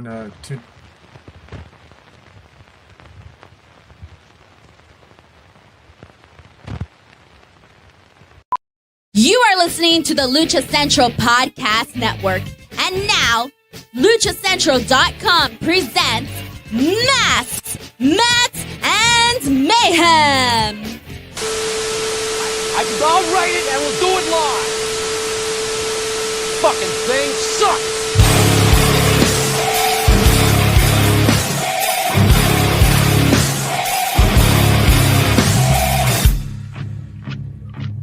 everyone tune. You are listening to the Lucha Central Podcast Network. And now, LuchaCentral.com presents Masks, Mats, and Mayhem. I'll write it and we'll do it live. Fucking thing sucks.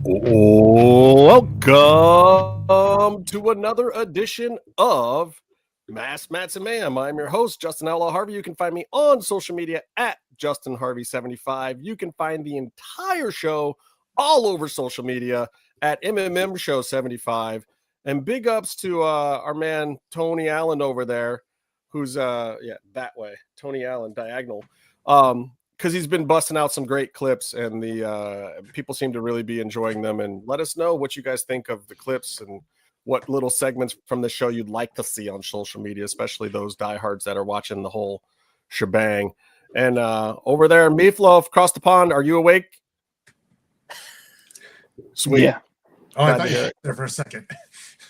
Welcome to another edition of Masks, Mats, and Mayhem. I'm your host, Justin Outlaw Harvey. You can find me on social media at JustinHarvey75. You can find the entire show all over social media at MMMshow75. And big ups to our man Tony Allen over there, who's that way, Tony Allen, diagonal. Because he's been busting out some great clips, and the people seem to really be enjoying them. And let us know what you guys think of the clips and what little segments from the show you'd like to see on social media, especially those diehards that are watching the whole shebang. And over there, Meefloaf, across the pond, are you awake? Sweet. Yeah. Oh, I thought you were there for a second.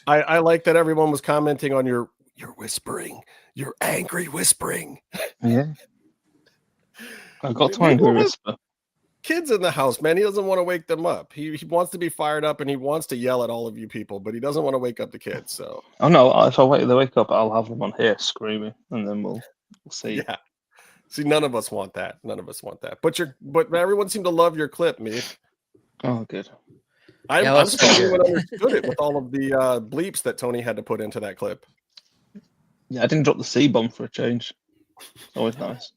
I like that everyone was commenting on your whispering, your angry whispering. Yeah. I got to angry whisper. Kids in the house, man. He doesn't want to wake them up. He wants to be fired up and he wants to yell at all of you people, but he doesn't want to wake up the kids. So oh no, if I wake up, I'll have them on here screaming, and then we'll see. Yeah. See, none of us want that. None of us want that. But everyone seemed to love your clip, Meef. Oh, good. I'm surprised everyone understood it with all of the bleeps that Tony had to put into that clip. Yeah, I didn't drop the C-bomb for a change. Always nice.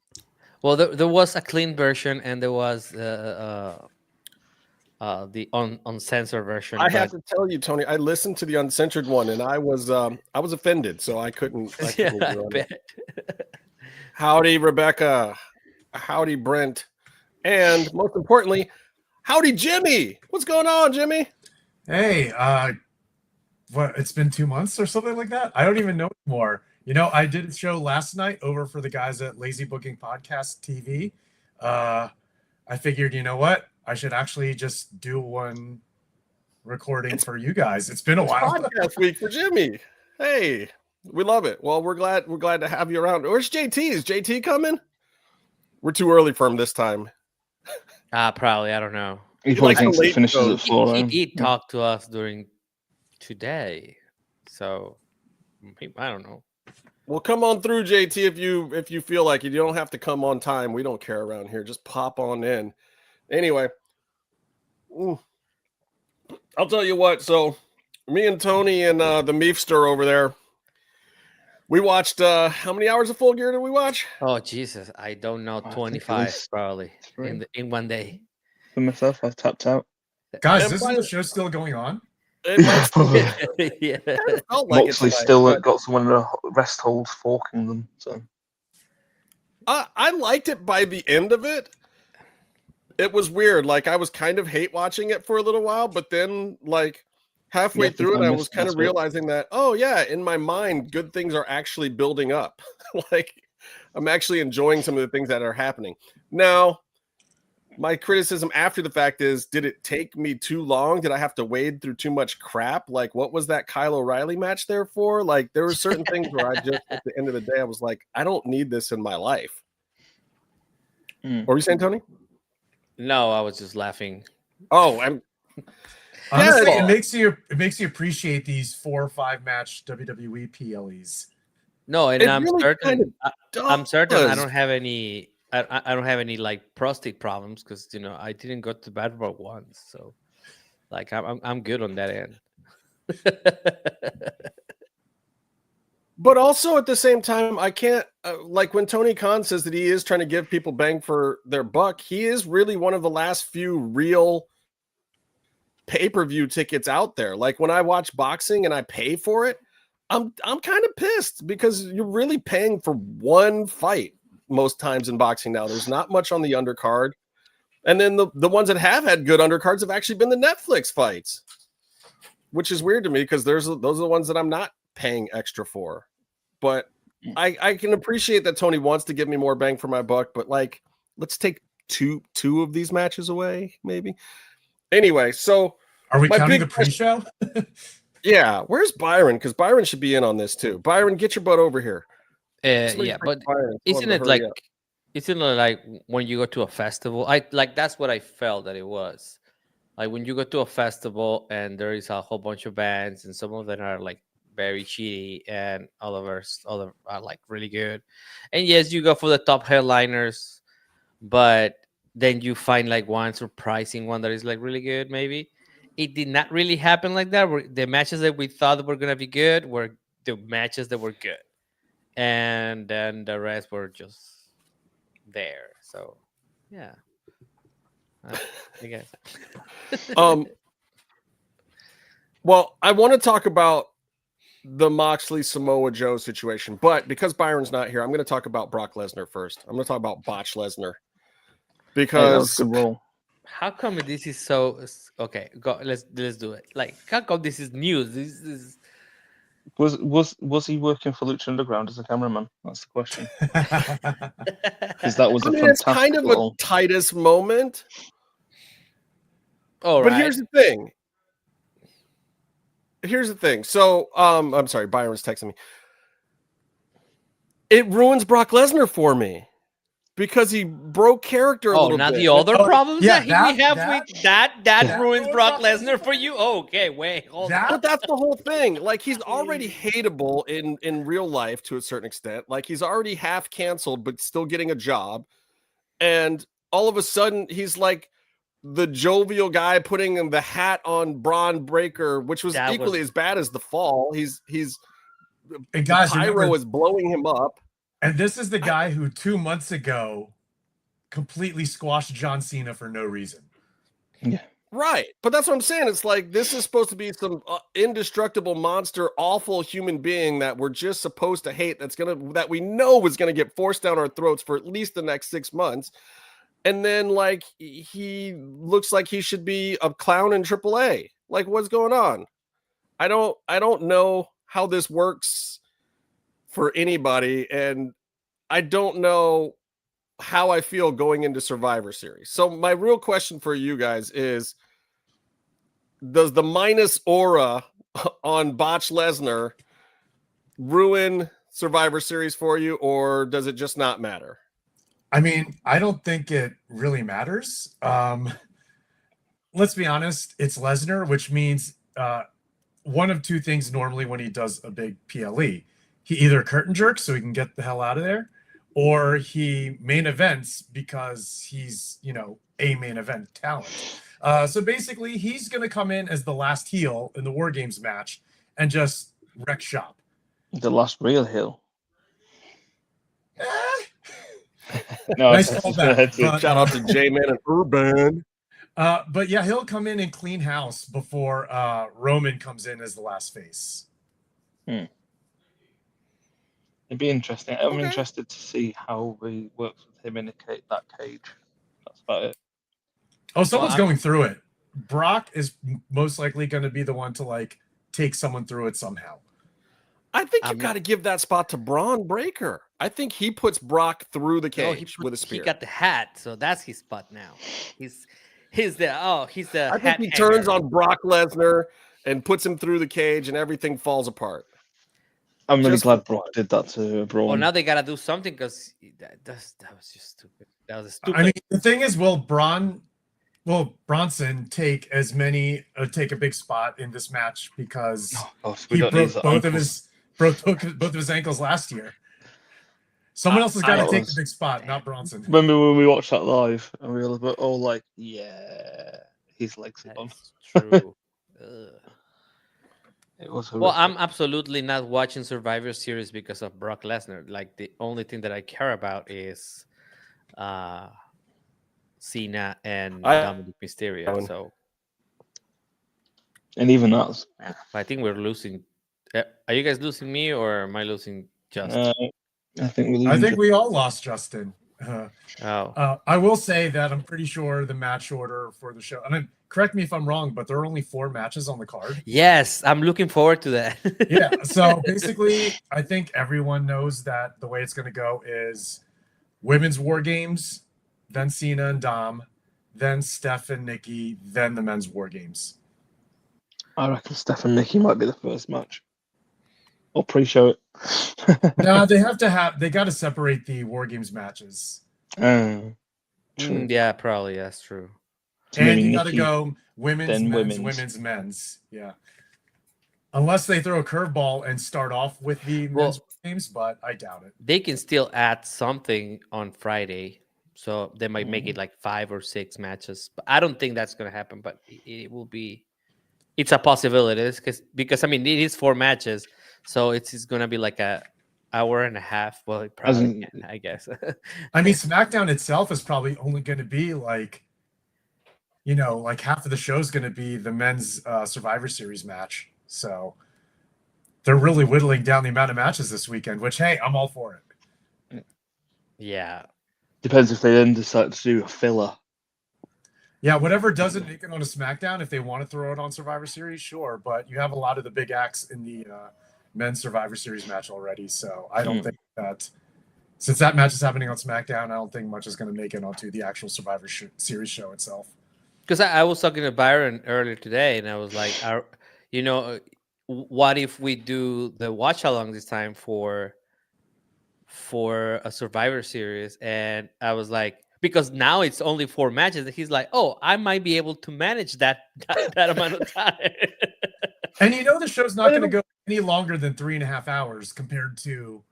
Well, there was a clean version, and there was the uncensored version. I have to tell you, Tony, I listened to the uncensored one, and I was offended, so I couldn't. I bet. Howdy, Rebecca. Howdy, Brent. And most importantly, howdy, Jimmy. What's going on, Jimmy? Hey, what? It's been 2 months or something like that. I don't even know anymore. You know, I did a show last night over for the guys at Lazy Booking Podcast TV. I figured, you know what? I should actually just do one recording for you guys. It's been a while. Podcast week for Jimmy. Hey, we love it. Well, we're glad to have you around. Where's JT? Is JT coming? We're too early for him this time. Probably. I don't know. He probably thinks it finishes at 4 He did talk to us during today, so I don't know. Well, come on through, JT, if you feel like it. You don't have to come on time. We don't care around here. Just pop on in. Anyway, I'll tell you what. So, me and Tony and the Meefster over there, we watched. How many hours of Full Gear did we watch? Oh Jesus, I don't know. 25 probably in one day. For myself, I've tapped out. Guys, isn't the show still going on? Yeah, Yeah. Moxley still got someone in a rest hold forking them. So I liked it by the end of it. It was weird. Like, I was kind of hate watching it for a little while, but then like halfway through it, I was kind of realizing that, oh yeah, in my mind, good things are actually building up. Like, I'm actually enjoying some of the things that are happening. Now, my criticism after the fact is, did it take me too long? Did I have to wade through too much crap? Like, what was that Kyle O'Reilly match there for? Like, there were certain things where I just, at the end of the day, I was like, I don't need this in my life. What were you saying, Tony? No, I was just laughing. Oh, I'm honestly, it makes you appreciate these 4 or 5 match WWE PLEs. No, and I'm really certain. I'm certain I does. don't have any. I don't have any like prostate problems because I didn't go to the bathroom once, so like I'm good on that end. But also at the same time, I can't like when Tony Khan says that he is trying to give people bang for their buck. He is really one of the last few real pay-per-view tickets out there. Like when I watch boxing and I pay for it, I'm kind of pissed because you're really paying for one fight most times in boxing now. There's not much on the undercard. And then the ones that have had good undercards have actually been the Netflix fights, which is weird to me because those are the ones that I'm not paying extra for. But I can appreciate that Tony wants to give me more bang for my buck, but like, let's take two of these matches away, maybe. Anyway, so Are we my counting big the pre-show? yeah, where's Byron? Because Byron should be in on this too. Byron, get your butt over here. Somebody Yeah, bring but Byron. Tell him isn't to it hurry like up. isn't it like when you go to a festival? That's what I felt that it was. Like when you go to a festival and there is a whole bunch of bands and some of them are like very cheaty and all of are like really good. And yes, you go for the top headliners, but then you find like one surprising one that is like really good, maybe. It did not really happen like that. The matches that we thought were gonna be good were the matches that were good. And then the rest were just there. So yeah. I guess. Well, I want to talk about the Moxley Samoa Joe situation, but because Byron's not here, I'm going to talk about Brock Lesnar first. I'm going to talk about Botch Lesnar because How come this is so okay? Go, let's do it. Like, how come this is news? This is Was he working for Lucha Underground as a cameraman? That's the question. Because that was I a mean, fantastic it's kind of a Titus moment. All but right. here's the thing. So, I'm sorry, Byron's texting me. It ruins Brock Lesnar for me because he broke character a little now bit. the other problems yeah, we have with that ruins Brock Lesnar for you. Oh, okay, wait, hold on. But that's the whole thing. Like, he's already hateable in real life to a certain extent. Like, he's already half canceled, but still getting a job. And all of a sudden, he's like the jovial guy putting the hat on Braun Breaker, which was equally as bad as the fall. He's and guys, pyro is blowing him up. And this is the guy who 2 months ago completely squashed John Cena for no reason. Yeah. Right. But that's what I'm saying. It's like, this is supposed to be some indestructible monster, awful human being that we're just supposed to hate. That we know is going to get forced down our throats for at least the next 6 months. And then like, he looks like he should be a clown in AAA. Like, what's going on? I don't know how this works for anybody. And I don't know how I feel going into Survivor Series. So my real question for you guys is, does the minus aura on Botch Lesnar ruin Survivor Series for you, or does it just not matter? I mean, I don't think it really matters. Let's be honest, it's Lesnar, which means one of two things normally when he does a big PLE. He either curtain jerks so he can get the hell out of there, or he main events because he's, a main event talent. So basically, he's going to come in as the last heel in the War Games match and just wreck shop. The last real heel. No, nice callback. Shout out to J-Man and Urban. But yeah, he'll come in and clean house before Roman comes in as the last face. It'd be interesting. I'm interested to see how he works with him in that cage. That's about it. Oh, someone's going through it. Brock is most likely going to be the one to take someone through it somehow. I think you've got to give that spot to Braun Breaker. I think he puts Brock through the cage with a spear. He got the hat, so that's his spot now. He's the I think he turns on Brock Lesnar and puts him through the cage, and everything falls apart. I'm really glad Brock did that to Braun. Well, now they got to do something because that was just stupid. That was stupid. I mean, the thing is, will Bronson take take a big spot in this match because he broke both of his ankles last year. Someone else has got to take the big spot, not Bronson. Remember when we watched that live and we were all like, "Yeah, his legs are gone." True. It was horrific. Well, I'm absolutely not watching Survivor Series because of Brock Lesnar. Like, the only thing that I care about is Cena and Dominic Mysterio. So, and even that, I think we're losing. Are you guys losing me, or am I losing Justin? I think we're losing. I think we all lost Justin. I will say that I'm pretty sure the match order for the show, I mean, correct me if I'm wrong, but there are only 4 matches on the card. Yes, I'm looking forward to that. Yeah, so basically, I think everyone knows that the way it's going to go is women's War Games, then Cena and Dom, then Steph and Nikki, then the men's War Games. I reckon Steph and Nikki might be the first match. Or pre-show it. No, they got to separate the War Games matches. True. Yeah, probably that's true. So And maybe you got to Nikki, go women's, then men's, women's. men's. Yeah. Unless they throw a curveball and start off with the men's games, but I doubt it. They can still add something on Friday, so they might make it like 5 or 6 matches. But I don't think that's going to happen. But it will be. It's a possibility because I mean it is 4 matches, so it's going to be like a hour and a half. Well, it probably can, I guess. I mean, SmackDown itself is probably only going to be like, like half of the show is going to be the men's Survivor Series match. So they're really whittling down the amount of matches this weekend, which, hey, I'm all for it. Yeah. Depends if they then decide to do a filler. Yeah, whatever doesn't make it on a SmackDown, if they want to throw it on Survivor Series, sure. But you have a lot of the big acts in the men's Survivor Series match already. So I don't think that, since that match is happening on SmackDown, I don't think much is going to make it onto the actual Survivor Series show itself. Because I was talking to Byron earlier today, and I was like, what if we do the watch along this time for a Survivor Series? And I was like, because now it's only 4 matches. He's like, oh, I might be able to manage that amount of time. And the show's not going to go any longer than 3.5 hours compared to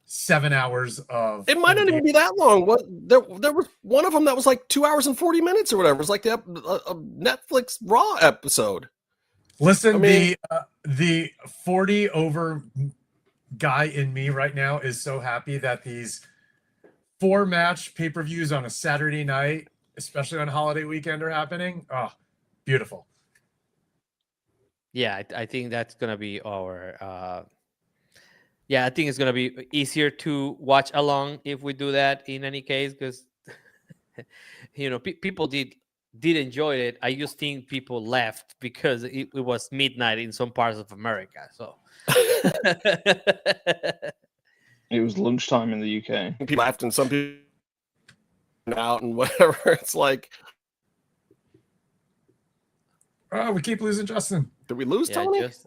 7 hours of. It might not even be that long. What there was one of them that was like 2 hours and 40 minutes or whatever. It was like the Netflix Raw episode. Listen, I mean, the 40 over guy in me right now is so happy that these 4 match pay-per-views on a Saturday night, especially on holiday weekend, are happening. Oh, beautiful. Yeah, I think that's gonna be our. I think it's gonna be easier to watch along if we do that. In any case, because people did enjoy it. I just think people left because it was midnight in some parts of America. So it was lunchtime in the UK. People left and some people out and whatever. It's like, oh, we keep losing Justin. Did we lose Tony? There's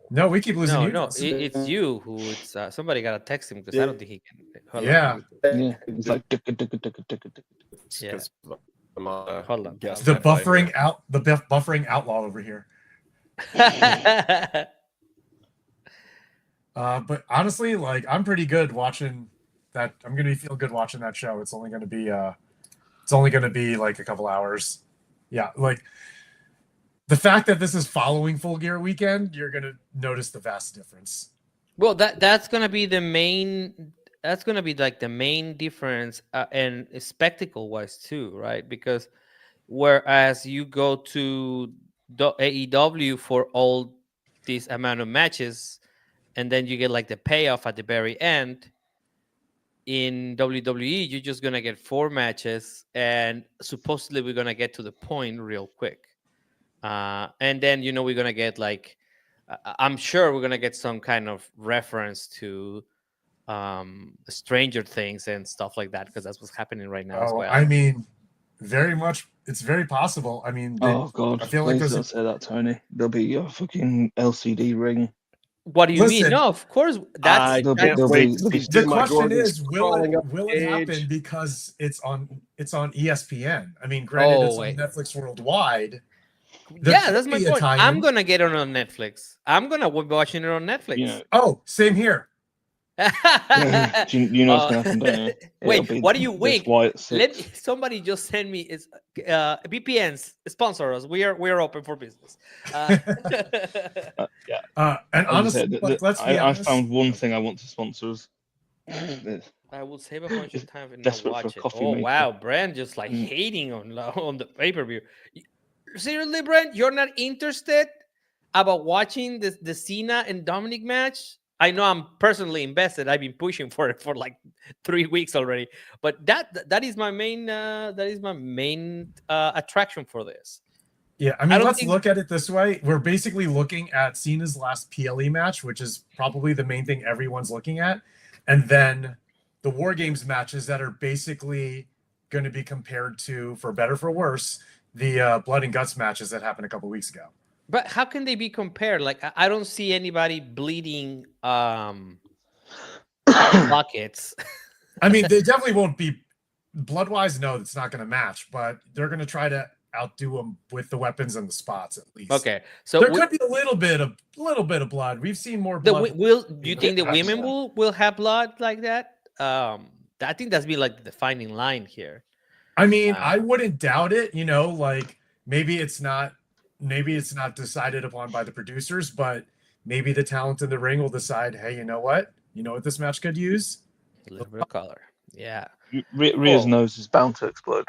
no. We keep losing you. No, it's you who. It's somebody gotta text him because I don't think he can. Yeah, it's like Hold on. The buffering outlaw over here. But honestly, like, I'm pretty good watching that. I'm gonna feel good watching that show. It's only gonna be like a couple hours. Yeah, like the fact that this is following Full Gear Weekend, you're gonna notice the vast difference. Well, that's gonna be the main. That's gonna be like the main difference, and spectacle wise too, right? Because whereas you go to the AEW for all this amount of matches, and then you get like the payoff at the very end. In WWE, you're just gonna get 4 matches, and supposedly we're gonna get to the point real quick. And then we're gonna get like, I'm sure we're gonna get some kind of reference to Stranger Things and stuff like that, because that's what's happening right now as well. I mean, very much. It's very possible. I mean, oh god, I feel like don't say that, Tony. There'll be a fucking LCD ring. What do you mean? No, of course. That's the question is, will it happen because it's on ESPN? I mean, granted, it's on Netflix worldwide. Yeah, that's my point. I'm gonna get it on Netflix. I'm gonna be watching it on Netflix. Yeah. Oh, same here. You know what's gonna happen, don't you? Wait, what do you wink? Somebody just send me VPNs sponsor us. We're open for business. Yeah. And honestly, let's be honest. I found one thing I want to sponsor us. I will save a bunch of time and not watch it. Oh wow, Brand just like hating on the pay-per-view. Seriously, Brand, you're not interested about watching the Cena and Dominic match I know I'm personally invested. I've been pushing for it for like 3 weeks already. But that is my main attraction for this. Yeah, I I mean, don't let's think- look at it this way. We're basically looking at Cena's last PLE match, which is probably the main thing everyone's looking at. And then the War Games matches that are basically going to be compared to, for better for worse, the Blood and Guts matches that happened a couple weeks ago. But how can they be compared? Like I don't see anybody bleeding buckets. I mean, they definitely won't be blood-wise. No, it's not going to match, but they're going to try to outdo them with the weapons and the spots at least. Okay, so there could be a little bit of blood. We've seen more blood. do you think the women will have blood like that? I think that's been like the defining line here. I mean, I wouldn't doubt it. You know, like maybe it's not decided upon by the producers, but maybe the talent in the ring will decide, hey, you know what this match could use? A little bit of color. Yeah. Rhea's nose is bound to explode.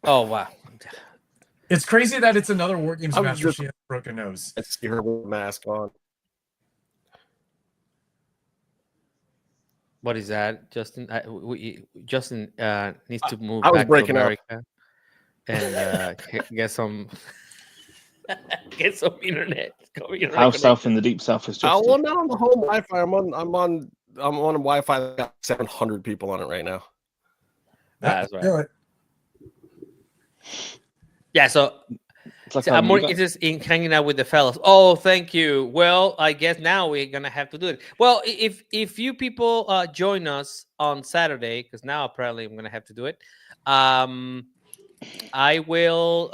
Oh wow. It's crazy that it's another War Games I was match where just- she has a broken nose. I see her with a mask on. What is that, Justin? Justin needs to move I was back to breaking up. America and get some internet. How south in the deep south is just. Well, not on the home Wi-Fi. I'm on a Wi-Fi that got 700 people on it right now. That's right. Do it. Yeah, so It's like I'm more interested in hanging out with the fellas. Oh, thank you. Well, I guess now we're gonna have to do it. Well, if you people join us on Saturday, because now apparently I'm gonna have to do it. I will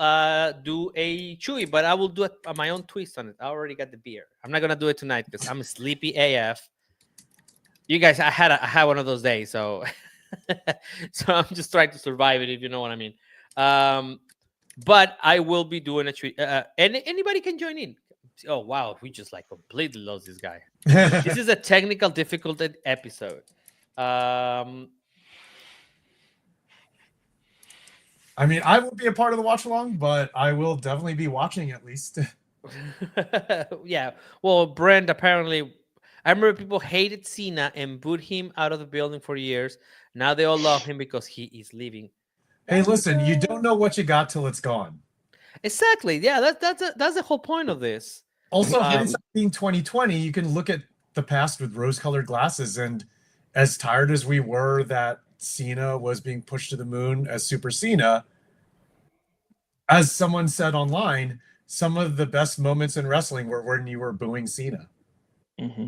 do a chewy, but I will do it on my own twist on it. I already got the beer. I'm not gonna do it tonight because I'm sleepy AF. You guys, I had one of those days, so so I'm just trying to survive it, if you know what I mean. But I will be doing a treat. And anybody can join in. Oh wow, we just like completely lost this guy. This is a technical difficulty episode. I mean, I won't be a part of the watch along, but I will definitely be watching at least. Yeah. Well, Brent, apparently, I remember people hated Cena and booed him out of the building for years. Now they all love him because he is leaving. Hey, listen, you don't know what you got till it's gone. Exactly. Yeah, that's the whole point of this. Also, hindsight being 2020, you can look at the past with rose-colored glasses, and as tired as we were that Cena was being pushed to the moon as Super Cena, as someone said online, some of the best moments in wrestling were when you were booing Cena. Mm-hmm.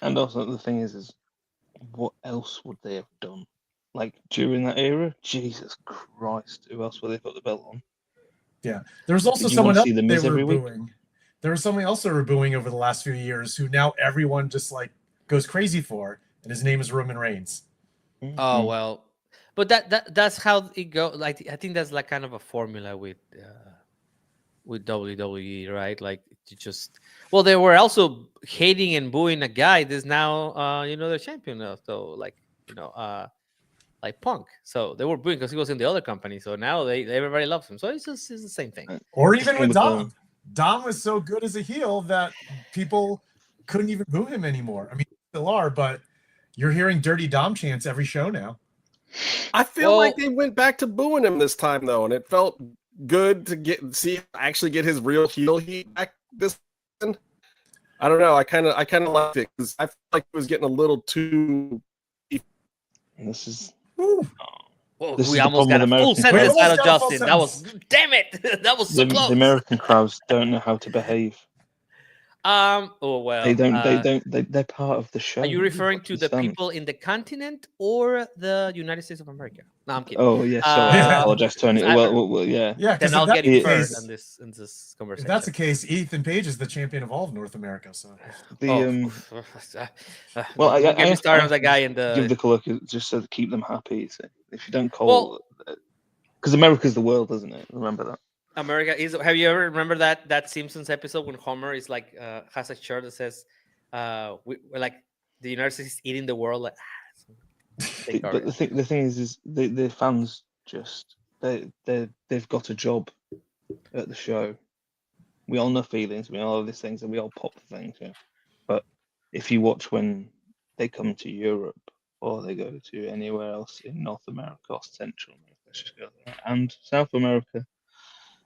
And also the thing is what else would they have done? Like during that era? Jesus Christ, who else would they put the belt on? Yeah, there was also Did you someone wanna else see The they Miz were every week? booing. There was someone else they were booing over the last few years who now everyone just like goes crazy for, and his name is Roman Reigns. Oh well, but that's how it goes. Like I think that's like kind of a formula with WWE, right? Like you just they were also hating and booing a guy that's now the champion now. So like like Punk. So they were booing because he was in the other company. So now everybody loves him. So it's the same thing. Or even Same with with Dom. Dom was so good as a heel that people couldn't even boo him anymore. I mean, still are, but you're hearing Dirty Dom chants every show now. I feel like they went back to booing him this time though, and it felt good to actually get his real heel heat back this season. I don't know. I kind of liked it because I felt like it was getting a little too. And this is Whoa, This we is the almost problem got a with full American sentence out of crowds. We almost Justin. got a That full was damn it. That was so the close. American crowds don't know how to behave. Oh well. They're part of the show. Are you referring to the Understand? people in the continent or the United States of America? No, I'm kidding. Oh yeah, sorry. I apologize, Tony. I- Well, yeah. Yeah, because Then I'll get it it first case, in this if conversation. that's the case, Ethan Page is the champion of all of North America. So The well, I I get me started on that guy in give the. the colour just so to keep them happy. So if you don't call, because America's the world, isn't it? Remember that. America is. Have you ever remember that Simpsons episode when Homer is like has a shirt that says, we're like the United States is eating the world." Like, But the thing is the fans just they've got a job at the show. We all know feelings. We all have these things, and we all pop the things. Yeah. if you watch when they come to Europe or they go to anywhere else in North America or Central America, let's just go there, and South America,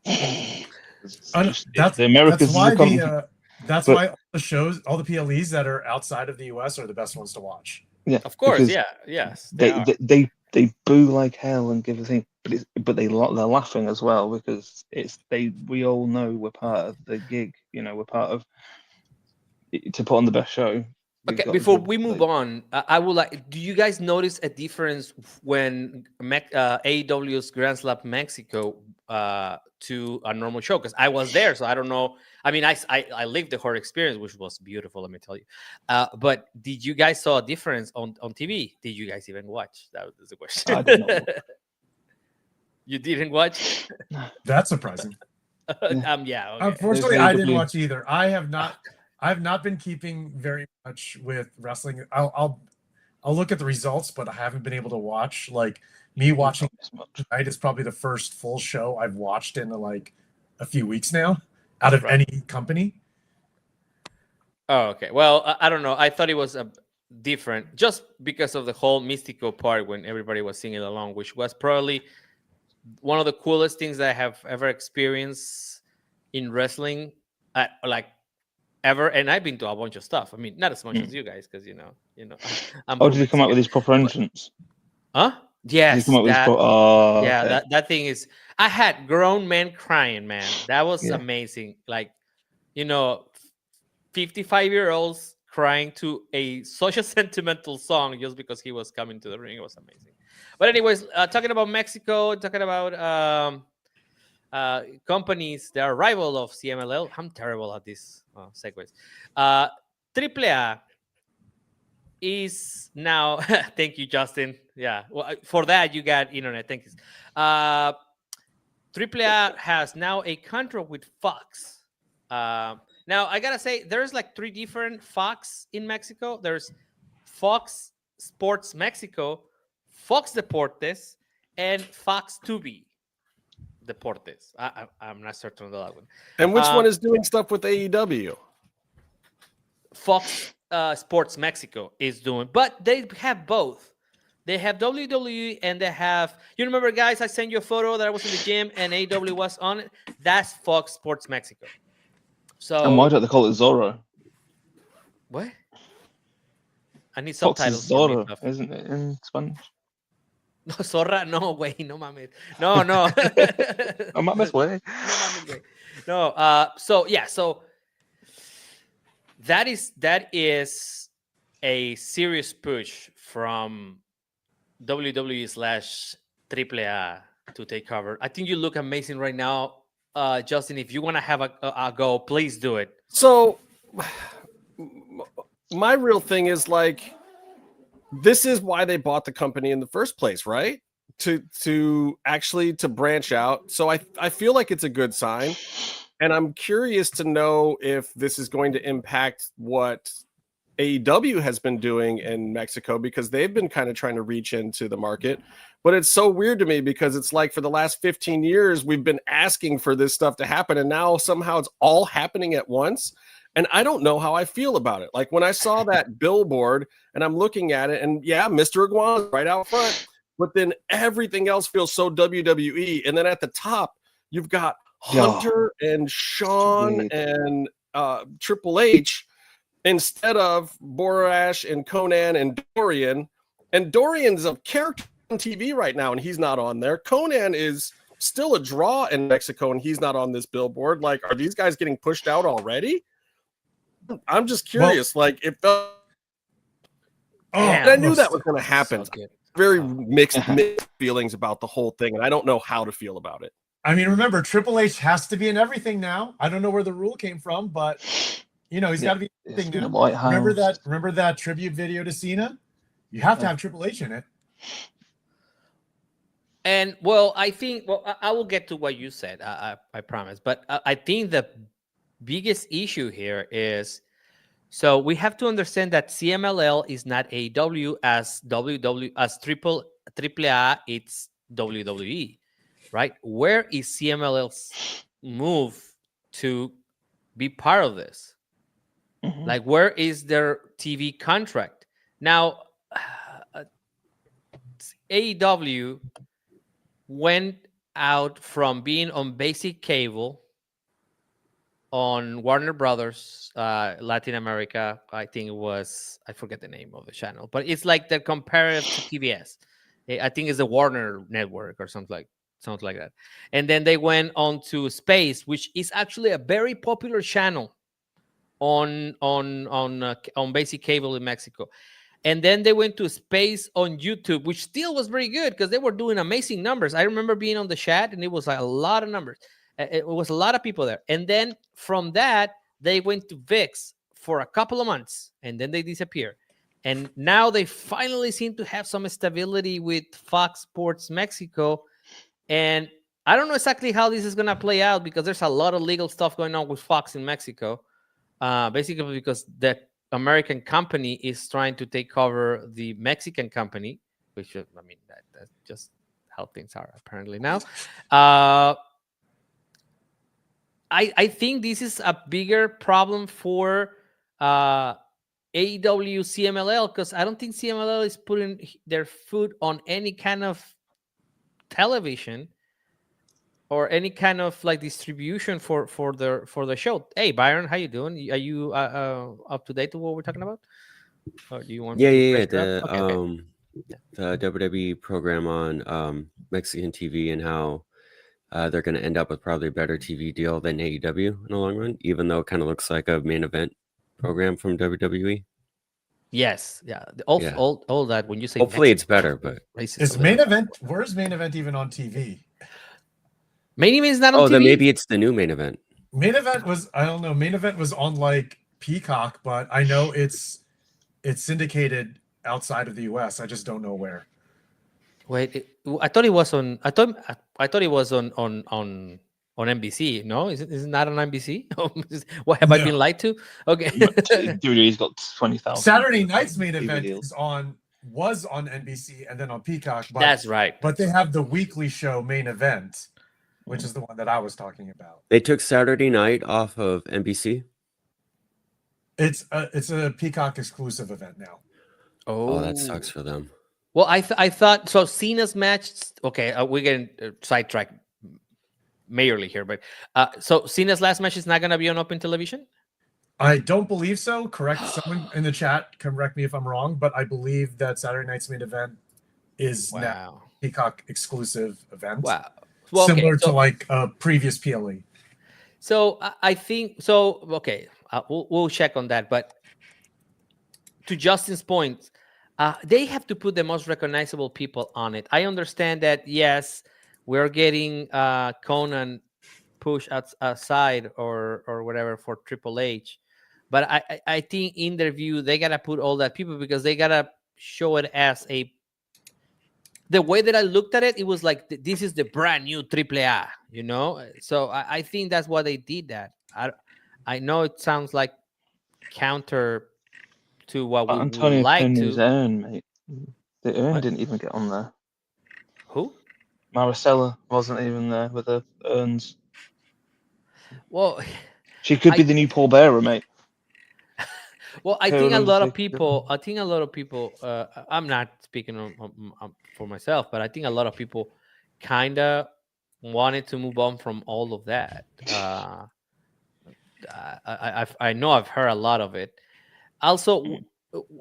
it's just, the Americas is a continent. That's But- why all the shows, all the PLEs that are outside of the US are the best ones to watch. Yeah, Of course, because yeah, yes. They are. they boo like hell and give a thing, but they're laughing as well because we all know we're part of the gig. You know, we're part of to put on the best show. Okay, before we move on, I would like. Do you guys notice a difference when AEW's Grand Slam Mexico to a normal show? Because I was there, so I don't know. I mean, I lived the whole experience, which was beautiful. Let me tell you. But did you guys saw a difference on TV? Did you guys even watch? That was the question. I did not. You didn't watch? That's surprising. Yeah. Okay. Unfortunately, I didn't AEW. watch either. I've not been keeping very much with wrestling. I'll look at the results, but I haven't been able to watch. Like me watching tonight is probably the first full show I've watched in like a few weeks now, out of any company. Oh, okay. Well, I don't know. I thought it was different just because of the whole mystical part when everybody was singing along, which was probably one of the coolest things that I have ever experienced in wrestling, like ever. And I've been to a bunch of stuff. I mean, not as much as you guys, because you know. Oh, did he come out with his proper entrance? Huh? Yes. Did he come out with his yeah, okay. that thing is. I had grown men crying, man. That was amazing. Like, 55-year-olds crying to a social sentimental song just because he was coming to the ring. It was amazing. But anyways, talking about Mexico, talking about companies that are rival of CMLL. I'm terrible at these segues. AAA is now. Thank you, Justin. Yeah, well, for that you got internet. Thank you. AAA has now a contract with Fox. Now I gotta say, there's like 3 different Fox in Mexico. There's Fox Sports Mexico, Fox Deportes, and Fox Tubi Deportes. I'm not certain on the last one. And which one is doing stuff with AEW? Fox Sports Mexico is doing, but they have both. They have WWE and they have. You remember, guys? I sent you a photo that I was in the gym and AEW was on it. That's Fox Sports Mexico. So. And why don't they call it Zorro? What? I need Fox subtitles. is Zorro, isn't it, in Spanish? No, Zorra, no, güey, no mames. No. No mames, güey. No mames, güey. No, so that is a serious push from WWE/AAA to take cover. I think you look amazing right now. Justin, if you want to have a go, please do it. So my real thing is like, this is why they bought the company in the first place, right? To actually branch out. So I feel like it's a good sign. And I'm curious to know if this is going to impact what AEW has been doing in Mexico, because they've been kind of trying to reach into the market. But it's so weird to me because it's like for the last 15 years, we've been asking for this stuff to happen. And now somehow it's all happening at once. And I don't know how I feel about it. Like when I saw that billboard and I'm looking at it and Mr. Iguana right out front, but then everything else feels so WWE. And then at the top, you've got Hunter and Sean and Triple H instead of Borash and Conan and Dorian. And Dorian's a character on TV right now, and he's not on there. Conan is still a draw in Mexico, and he's not on this billboard. Like, are these guys getting pushed out already? I'm just curious. Like, it felt. I knew that was going to happen. So Very mixed feelings about the whole thing, and I don't know how to feel about it. I mean, remember, Triple H has to be in everything now. I don't know where the rule came from, but he's got to be in everything now. Remember that tribute video to Cena? You have to have Triple H in it. And I think I will get to what you said. I promise. But I think the biggest issue here is, so we have to understand that CMLL is not AEW as AAA. It's WWE, right? Where is CMLL's move to be part of this? Mhm. Like, where is their TV contract? Now, AEW went out from being on basic cable on Warner Brothers Latin America. I think it was, I forget the name of the channel, but it's like the comparative to TBS. I think it's the Warner Network or something like that. And then they went on to Space, which is actually a very popular channel on basic cable in Mexico. And then they went to Space on YouTube, which still was very good because they were doing amazing numbers. I remember being on the chat, and it was like a lot of numbers. It was a lot of people there. And then from that, they went to VIX for a couple of months, and then they disappeared. And now they finally seem to have some stability with Fox Sports Mexico. And I don't know exactly how this is going to play out because there's a lot of legal stuff going on with Fox in Mexico. Basically because the American company is trying to take over the Mexican company, which, I mean, that's just how things are apparently now. I think this is a bigger problem for AEW CMLL because I don't think CMLL is putting their foot on any kind of television or any kind of like distribution for the show. Hey, Byron, how you doing? Are you up to date to what we're talking about? Or do you want Yeah, to yeah, yeah. freshen it up? Okay. The WWE program on Mexican TV and how they're going to end up with probably a better TV deal than AEW in the long run, even though it kind of looks like a main event program from WWE. Yes, yeah. Yeah. All that when you say Hopefully it's Mexican, better, but Is main event? Where's main event even on TV? main event is not on TV. then maybe it's the new main event. Main event was, I don't know. Main event was on like Peacock, but I know it's syndicated outside of the US. I just don't know where. Wait, I thought it was on. I thought it was on NBC. No, is it not on NBC? What have I No. been lied to? Okay. WWE's got 20,000. Saturday night's main TV event deals. was on NBC and then on Peacock. But, That's right. But they have the weekly show Main Event, which is the one that I was talking about. They took Saturday night off of NBC. It's a Peacock exclusive event now. Oh, that sucks for them. Well, I thought so. Cena's match. Okay, we're getting sidetracked majorly here, but so Cena's last match is not going to be on open television. I don't believe so. Correct. Someone in the chat correct me if I'm wrong, but I believe that Saturday night's main event is now Peacock exclusive event. Wow. Well, similar to like a previous PLE. So I think so. Okay, we'll check on that. But to Justin's point, they have to put the most recognizable people on it. I understand that. Yes, we're getting Conan pushed aside or whatever for Triple H, but I think in their view they gotta put all that people because they gotta show it as a. The way that I looked at it, it was like this is the brand new AAA, you know. So I think that's why they did that. I know it sounds like counter to what we would like Pena's to. Earn, mate. The Earn What? didn't even get on there. Who? Maricela wasn't even there with the Earns. Well, She could be the new Paul Bearer, mate. well, I think a lot of people. I'm not speaking on for myself, but I think a lot of people kind of wanted to move on from all of that. I know I've heard a lot of it. Also,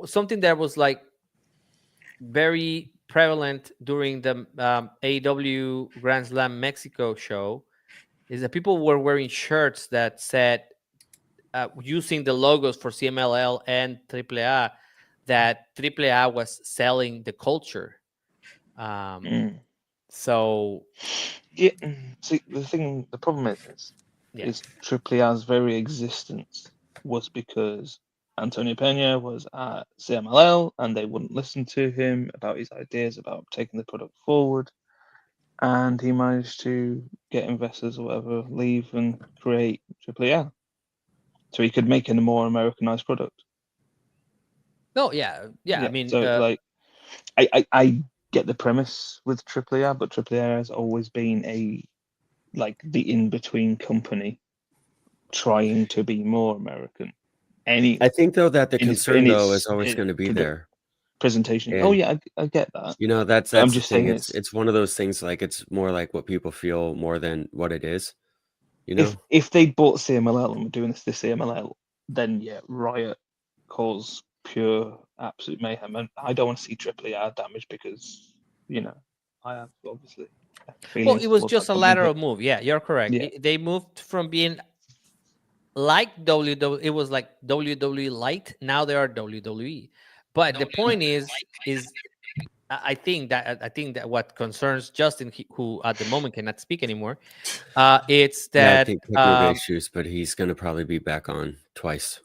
something that was like very prevalent during the AEW Grand Slam Mexico show is that people were wearing shirts that said, using the logos for CMLL and AAA, that AAA was selling the culture. So, yeah. See, the problem is AAA's very existence was because Antonio Pena was at CMLL and they wouldn't listen to him about his ideas about taking the product forward. And he managed to get investors or whatever, leave and create AAA. So he could make it a more Americanized product. no, yeah. I mean, so like, I get the premise with AAA, but AAA has always been the in-between company trying to be more American. any. I think though that the in its- concern in though its- is always in going to be produ- there. presentation. And- Oh yeah, I get that. You know, that's I'm the just thing. saying It's one of those things. Like it's more like what people feel more than what it is. You know, If they bought CMLL and were doing this to CMLL, then yeah, riot, cause pure absolute mayhem, and I don't want to see Triple R damaged because I have obviously. Well, it was towards just that a company, lateral move. Yeah, you're correct. Yeah. They moved from being like WWE. It was like WWE light. Now they are WWE. But the point is I think that what concerns Justin, who at the moment cannot speak anymore, it's yeah, I that think technical issues, but he's going to probably be back on twice.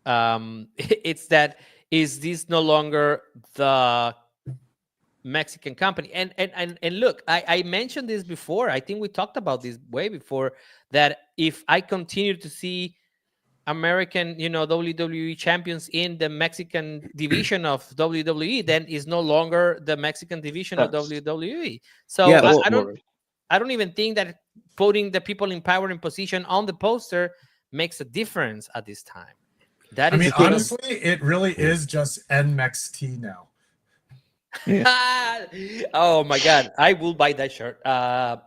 it's that is this no longer the Mexican company? And look, I mentioned this before. I think we talked about this way before, that if I continue to see American, WWE champions in the Mexican division of WWE, then is no longer the Mexican division of WWE. So Yeah, I don't even think that putting the people in power in position on the poster makes a difference at this time. I mean, honestly, it really is just NXT now. Yeah. Oh my God, I will buy that shirt. Yeah,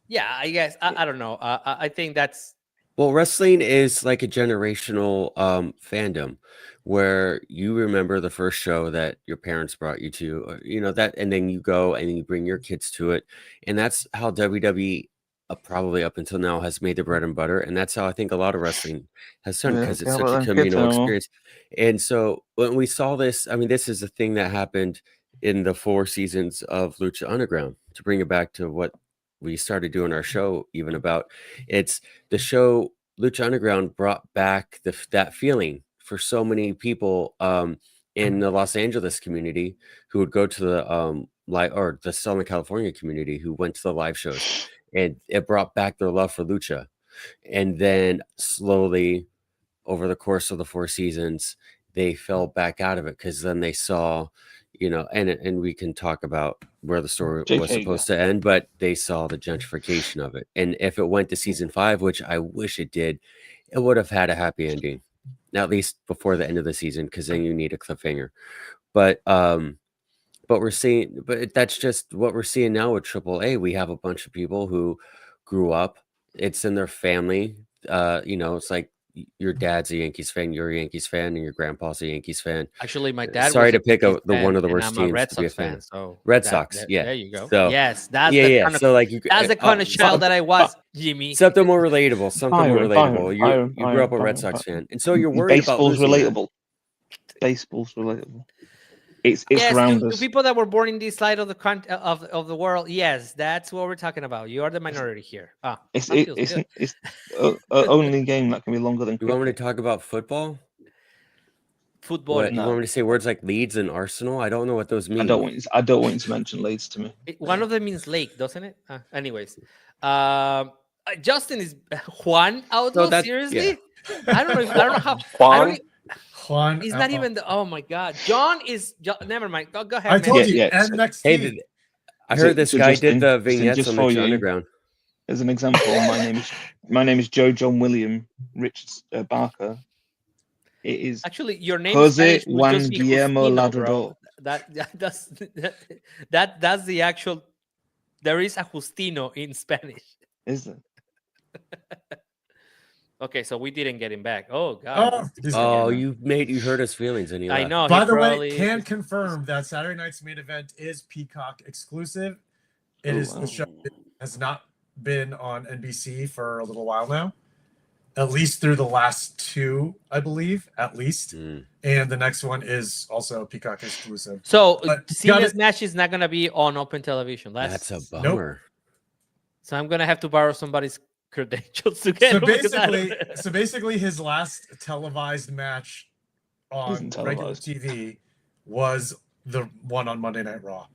I guess I don't know. I think that's. Well, wrestling is like a generational fandom where you remember the first show that your parents brought you to, that, and then you go and you bring your kids to it. And that's how WWE probably up until now has made the bread and butter. And that's how I think a lot of wrestling has done, because it's such a communal experience. And so when we saw this, I mean, this is a thing that happened in the 4 seasons of Lucha Underground, to bring it back to what we started doing our show even about. It's the show Lucha Underground brought back that feeling for so many people in the Los Angeles community who would go to the or the Southern California community who went to the live shows, and it brought back their love for Lucha. And then slowly over the course of the 4 seasons, they fell back out of it, because then they saw, and we can talk about where the story was supposed to end, but they saw the gentrification of it. And if it went to season 5, which I wish it did, it would have had a happy ending, at least before the end of the season, because then you need a cliffhanger. But that's just what we're seeing now with AAA. We have a bunch of people who grew up, it's in their family. It's like your dad's a Yankees fan, you're a Yankees fan, and your grandpa's a Yankees fan. Actually, my dad. Sorry to pick the one of the worst teams Red to be a Sox fan. So Red Sox, yeah. There you go. So yes, that's that's the kind of child that I was, Jimmy. Something more relatable. Byron, You grew up a Red Sox fan, and so you're worried about losing relatable. Baseball's relatable. It's yes, around to us. people that were born in this side of the of the world. Yes, that's what we're talking about. You are the minority here. It's only game that can be longer than. You want me to talk about football? Football. What, you want me to say words like Leeds and Arsenal? I don't know what those mean. I don't want you to mention Leeds to me. One of them means lake, doesn't it? Anyways, Justin is Juan Outlaw. Seriously, yeah. I don't know how. Juan. He's not even the. Oh my God, John is. Never mind. Go ahead. I told you. NXT. Hey, I heard this guy did the vignettes on the Underground. As an example, my name is Joe John William Richard Barker. It is actually your name. Jose Juan Guillermo Ladrador. That's the actual. There is a Justino in Spanish. Is there? Okay, so we didn't get him back. Oh God! You hurt his feelings, and he left. I know. By the way, can confirm that Saturday night's main event is Peacock exclusive. The show has not been on NBC for a little while now, at least through the last 2, I believe, at least. And the next one is also Peacock exclusive. So Cena's match is not gonna be on open television. That's a bummer. Nope. So I'm gonna have to borrow somebody's credentials to get so basically his last televised match on regular TV was the one on Monday Night Raw.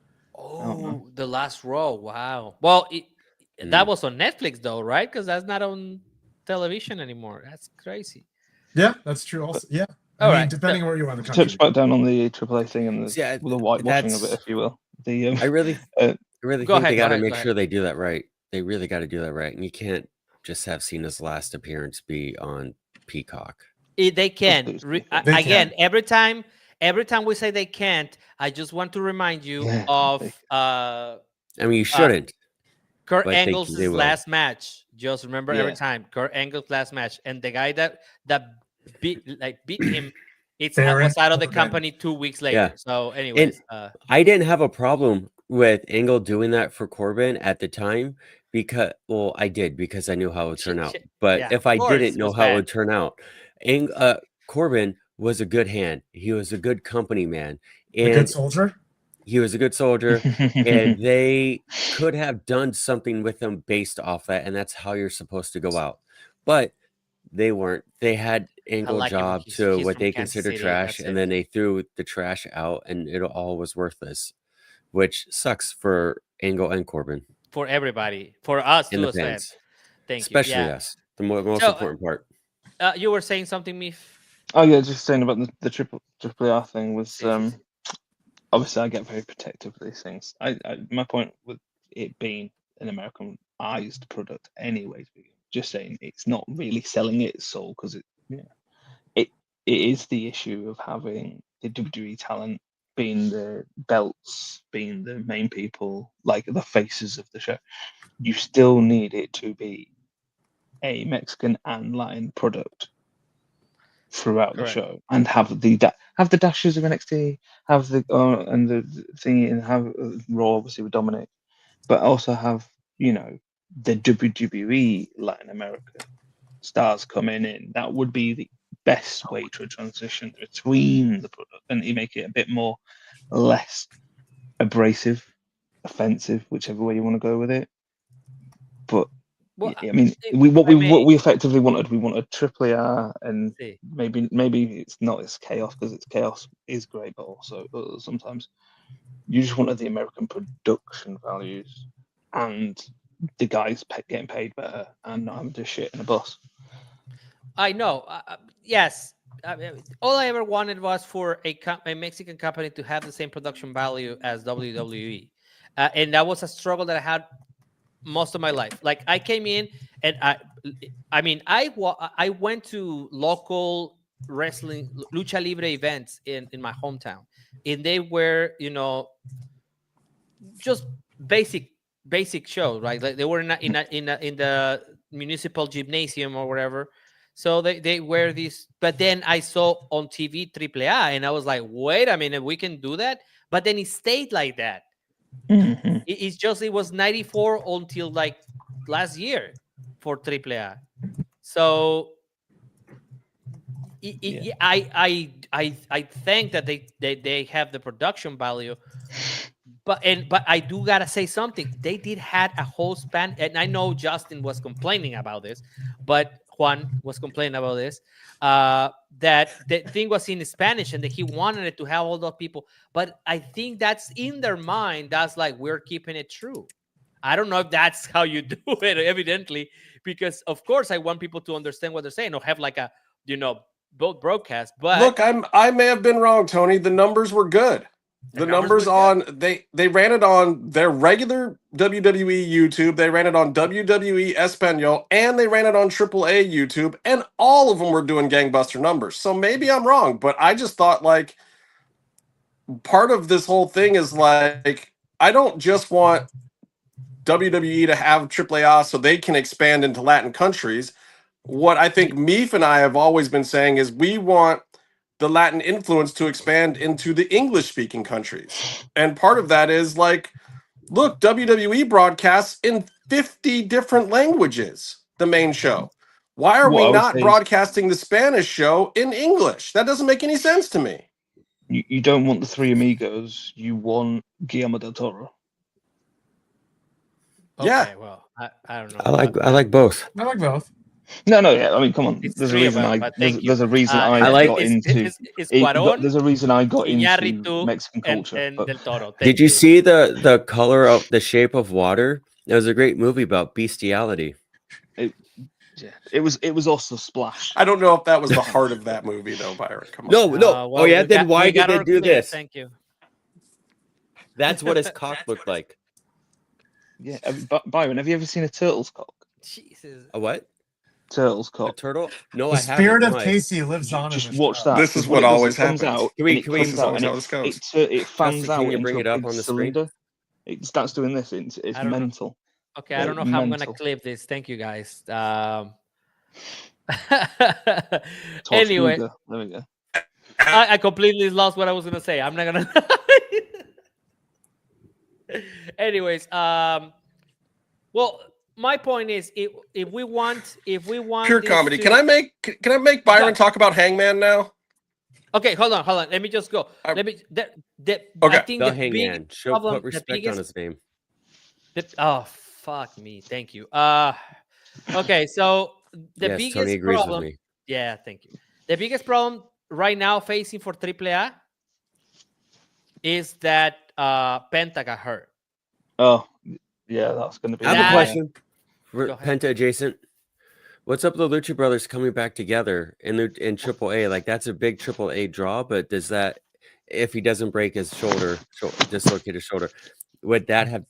The last Raw. Wow. Well, that was on Netflix though, right? Because that's not on television anymore. That's crazy. Yeah, that's true. Also, yeah. I mean, depending where you are in the country. Touch back down on the AAA thing and the whitewashing of it, if you will. I really think they got to make sure they do that right. They really got to do that right, and you can't just have Cena's last appearance be on Peacock. They can. They Again, can. every time we say they can't, I just want to remind you Yeah, of I mean, you shouldn't. Kurt But Angle's they will. last match. Just remember every Yeah. time Kurt Angle's last match, and the guy that beat him, Baron was out of the Corbin. company 2 weeks later. Yeah. So, anyways, I didn't have a problem with Angle doing that for Corbin at the time because, well, I did because I knew how it would turn out. But yeah, if of I course, didn't it know was how it bad. would turn out, Corbin was a good hand. He was a good company man, A good and soldier. he was a good soldier. And they could have done something with him based off that, and that's how you're supposed to go out. But they weren't. They had Angle like him. job He's to what from they Kansas consider City, trash, that's and it. then they threw the trash out, and it all was worthless, which sucks for Angle and Corbin For everybody, for us and too the as fans. fans, Thank especially you. Yeah. us. The most So, important part. You were saying something, Meef? Oh yeah, just saying about the triple R thing was Sí. obviously I get very protective of these things. My point with it being an Americanized product anyways, just saying it's not really selling its soul because it is the issue of having the WWE talent being the belts, being the main people, like the faces of the show. You still need it to be a Mexican and Latin product throughout the Correct. show, and have the dashes of NXT, have the and the thingy, and have Raw obviously would dominate, but also have the WWE Latin America stars coming in. That would be the best way to transition between the product, and you make it a bit more less abrasive, offensive, whichever way you want to go with it. But Well, I mean, if what I may, we effectively wanted, we wanted triple R, and sí. maybe it's not as chaos because it's chaos is great, but also sometimes you just wanted the American production values and the guys getting paid better and not having to shit in a bus. I know. Yes. All I ever wanted was for a Mexican company to have the same production value as WWE. And that was a struggle that I had most of my life. Like, I came in and I went to local wrestling, lucha libre events in my hometown, and they were, just basic shows, right? Like, they were in the municipal gymnasium or whatever. So they wear these, but then I saw on TV AAA, and I was like, wait a minute, we can do that. But then it stayed like that. Mm-hmm. It was 94 until like last year for AAA. So I think that they have the production value. But I do gotta say something. They did had a whole span, and I know Justin was complaining about this, but Juan was complaining about this. That the thing was in Spanish, and that he wanted it to have all those people. But I think that's in their mind. That's like, we're keeping it true. I don't know if that's how you do it, evidently, because of course I want people to understand what they're saying, or have like a both broadcast. But look, I may have been wrong, Tony. The numbers were good. The numbers on they ran it on their regular WWE YouTube, they ran it on WWE Espanol, and they ran it on AAA YouTube, and all of them were doing gangbuster numbers. So maybe I'm wrong, but I just thought, like, part of this whole thing is like, I don't just want WWE to have AAA so they can expand into Latin countries. What I think Meef and I have always been saying is we want the Latin influence to expand into the English-speaking countries. And part of that is like, look, WWE broadcasts in 50 different languages, the main show. Why are we not broadcasting the Spanish show in English? That doesn't make any sense to me. You don't want the Three Amigos. You want Guillermo del Toro. Okay, yeah. Well, I don't know. I like both. I like both. No, yeah. I mean, come on. It's There's a three of reason them, there's a reason I like- got into. There's a reason I got into Iñárritu, Mexican culture. and but Del Toro. Did you see the color of the shape of water? It was a great movie about bestiality. it was also Splash. I don't know if that was the heart of that movie, though, Byron. Come on. No. Well, Oh yeah. Then why we did got they our do clear, this? Thank you. That's what his cock looked like. Yeah, Byron, have you ever seen a turtle's cock? Jesus. A what? Turtles The Cop. turtle? No, The I haven't. spirit of Why? Casey lives on. Just in this watch show. that. This is because what it does, always it comes happens. out, Can and we- it this comes is out, always and how this goes. it fans Justin, can out you bring into it a up big on the screen? cylinder. It starts doing this. It's I don't know. mental. Okay, I don't know how I'm gonna Mental. clip this. Thank you guys. Torch Anyway, Luger. There we go. I completely lost what I was gonna say. I'm not gonna. Anyways, well, my point is, if we want Pure this comedy. to- Can I make Byron talk about Hangman now? Okay, hold on. Let me just go. I- Let me. I Okay. think The the Hangman. biggest Show problem, put respect on his name. oh fuck me. Thank you. Okay, so the Yes, biggest Tony agrees problem. with me. Yeah, thank you. The biggest problem right now facing for AAA is that Penta got hurt. Oh, yeah, that's going to be. I have That- a question. Go ahead. Penta adjacent. What's up with the Lucha Brothers coming back together in AAA? Like, that's a big AAA draw, but does that, if he doesn't break his shoulder, dislocate his shoulder, would that have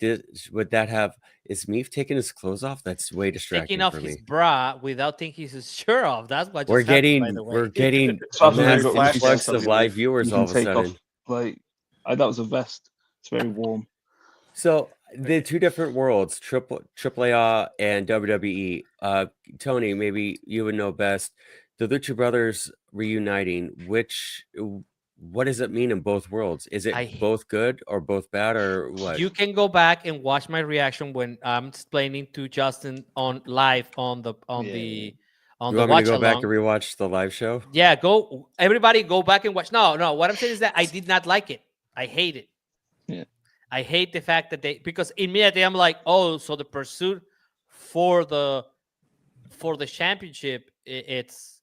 is Meef taking his clothes off? That's way distracting Taking off for his me. bra without taking his shirt off. That's what We're just happened, getting by the way. we're getting So a after Mass they've got mass the influx vest, of live viewers you all can of a take sudden. off. Like, that was a vest. It's very warm. So the two different worlds, AAA and WWE. Tony, maybe you would know best. The Lucha Brothers reuniting. What does it mean in both worlds? Is it both good or both bad or what? You can go back and watch my reaction when I'm explaining to Justin on live on the You want me watch to go back along. and rewatch the live show? Yeah, everybody go back and watch. No, what I'm saying is that I did not like it. I hate it. Yeah. I hate the fact that because immediately I'm like, oh, so the pursuit for the championship, it's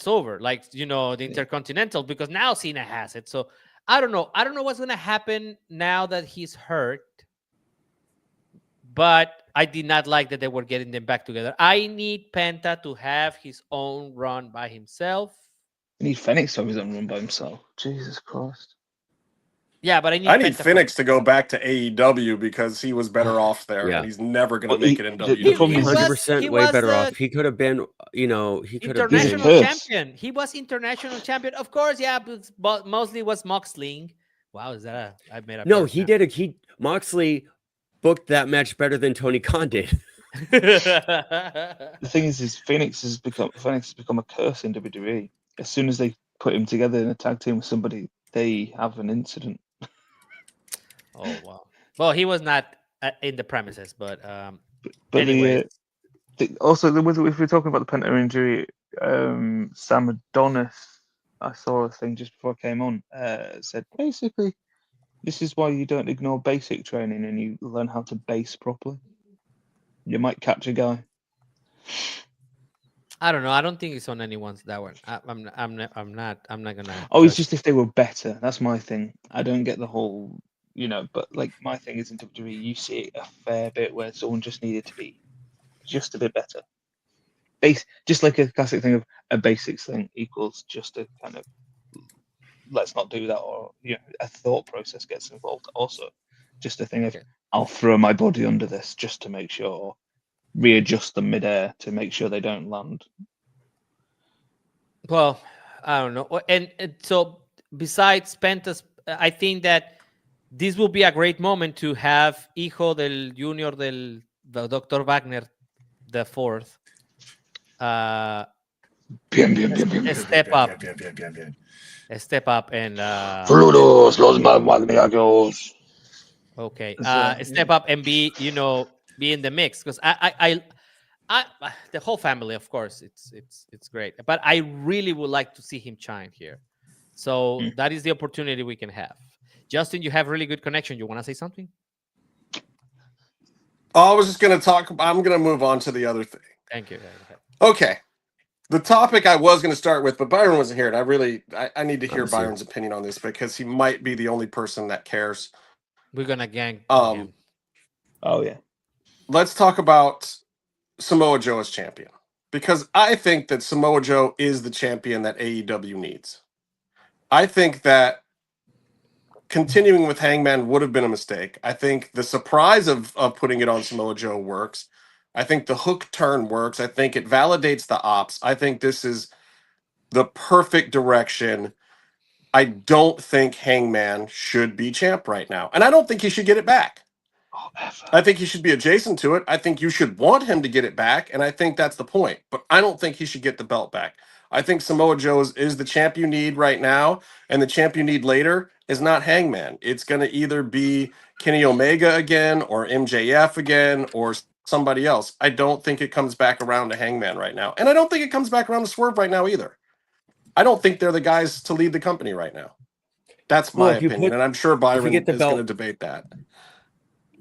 over. Like, the Intercontinental, because now Cena has it. So I don't know what's gonna happen now that he's hurt. But I did not like that they were getting them back together. I need Penta to have his own run by himself. You need Phoenix to have his own run by himself. Jesus Christ. Yeah, but I need Penta Phoenix to go back to AEW because he was better off there, Yeah. and he's never going to Well, make it in the WWE. problem is- 100% way was better the off. He could have been, he could have international been. champion. He was international champion, of course. Yeah, but mostly was Moxley. Wow, is that I made up? No, Moxley booked that match better than Tony Khan did. The thing is Phoenix has become a curse in WWE. As soon as they put him together in a tag team with somebody, they have an incident. Oh wow. Well, he was not in the premises, but But also, if we're talking about the Penta injury, Sam Adonis, I saw a thing just before I came on, said basically, this is why you don't ignore basic training and you learn how to base properly. You might catch a guy. I don't know. I don't think it's on anyone's that one. I'm not gonna. Oh, it's just if they were better. That's my thing. I don't get the whole, but like my thing is in WWE, you see it a fair bit where someone just needed to be just a bit better. Just like a classic thing of a basics thing equals just a kind of let's not do that, or a thought process gets involved. Also, just a thing of I'll throw my body under this just to make sure, readjust them midair to make sure they don't land. Well, I don't know. And so besides Penta's, I think that this will be a great moment to have Hijo del Junior del Dr. Wagner the fourth step up. Step up and Saludos, los magníficos. Okay. Step up and be in the mix, because I the whole family, of course, it's great, but I really would like to see him shine here. So that is the opportunity we can have. Justin, you have really good connection. You want to say something? I was just going to talk. I'm going to move on to the other thing. Thank you. Okay. The topic I was going to start with, but Byron wasn't here, and I need to hear Byron's opinion on this because he might be the only person that cares. We're gonna gang. Oh yeah. Let's talk about Samoa Joe as champion, because I think that Samoa Joe is the champion that AEW needs. I think that continuing with Hangman would have been a mistake. I think the surprise of putting it on Samoa Joe works, I think the hook turn works. I think it validates the ops. I think this is the perfect direction. I don't think Hangman should be champ right now. And I don't think he should get it back. Oh, I think he should be adjacent to it. I think you should want him to get it back. And I think that's the point. But I don't think he should get the belt back. I think Samoa Joe is the champ you need right now. And the champ you need later is not Hangman. It's going to either be Kenny Omega again or MJF again or somebody else. I don't think it comes back around to Hangman right now. And I don't think it comes back around to Swerve right now either. I don't think they're the guys to lead the company right now. That's my opinion. And I'm sure Byron is going to debate that.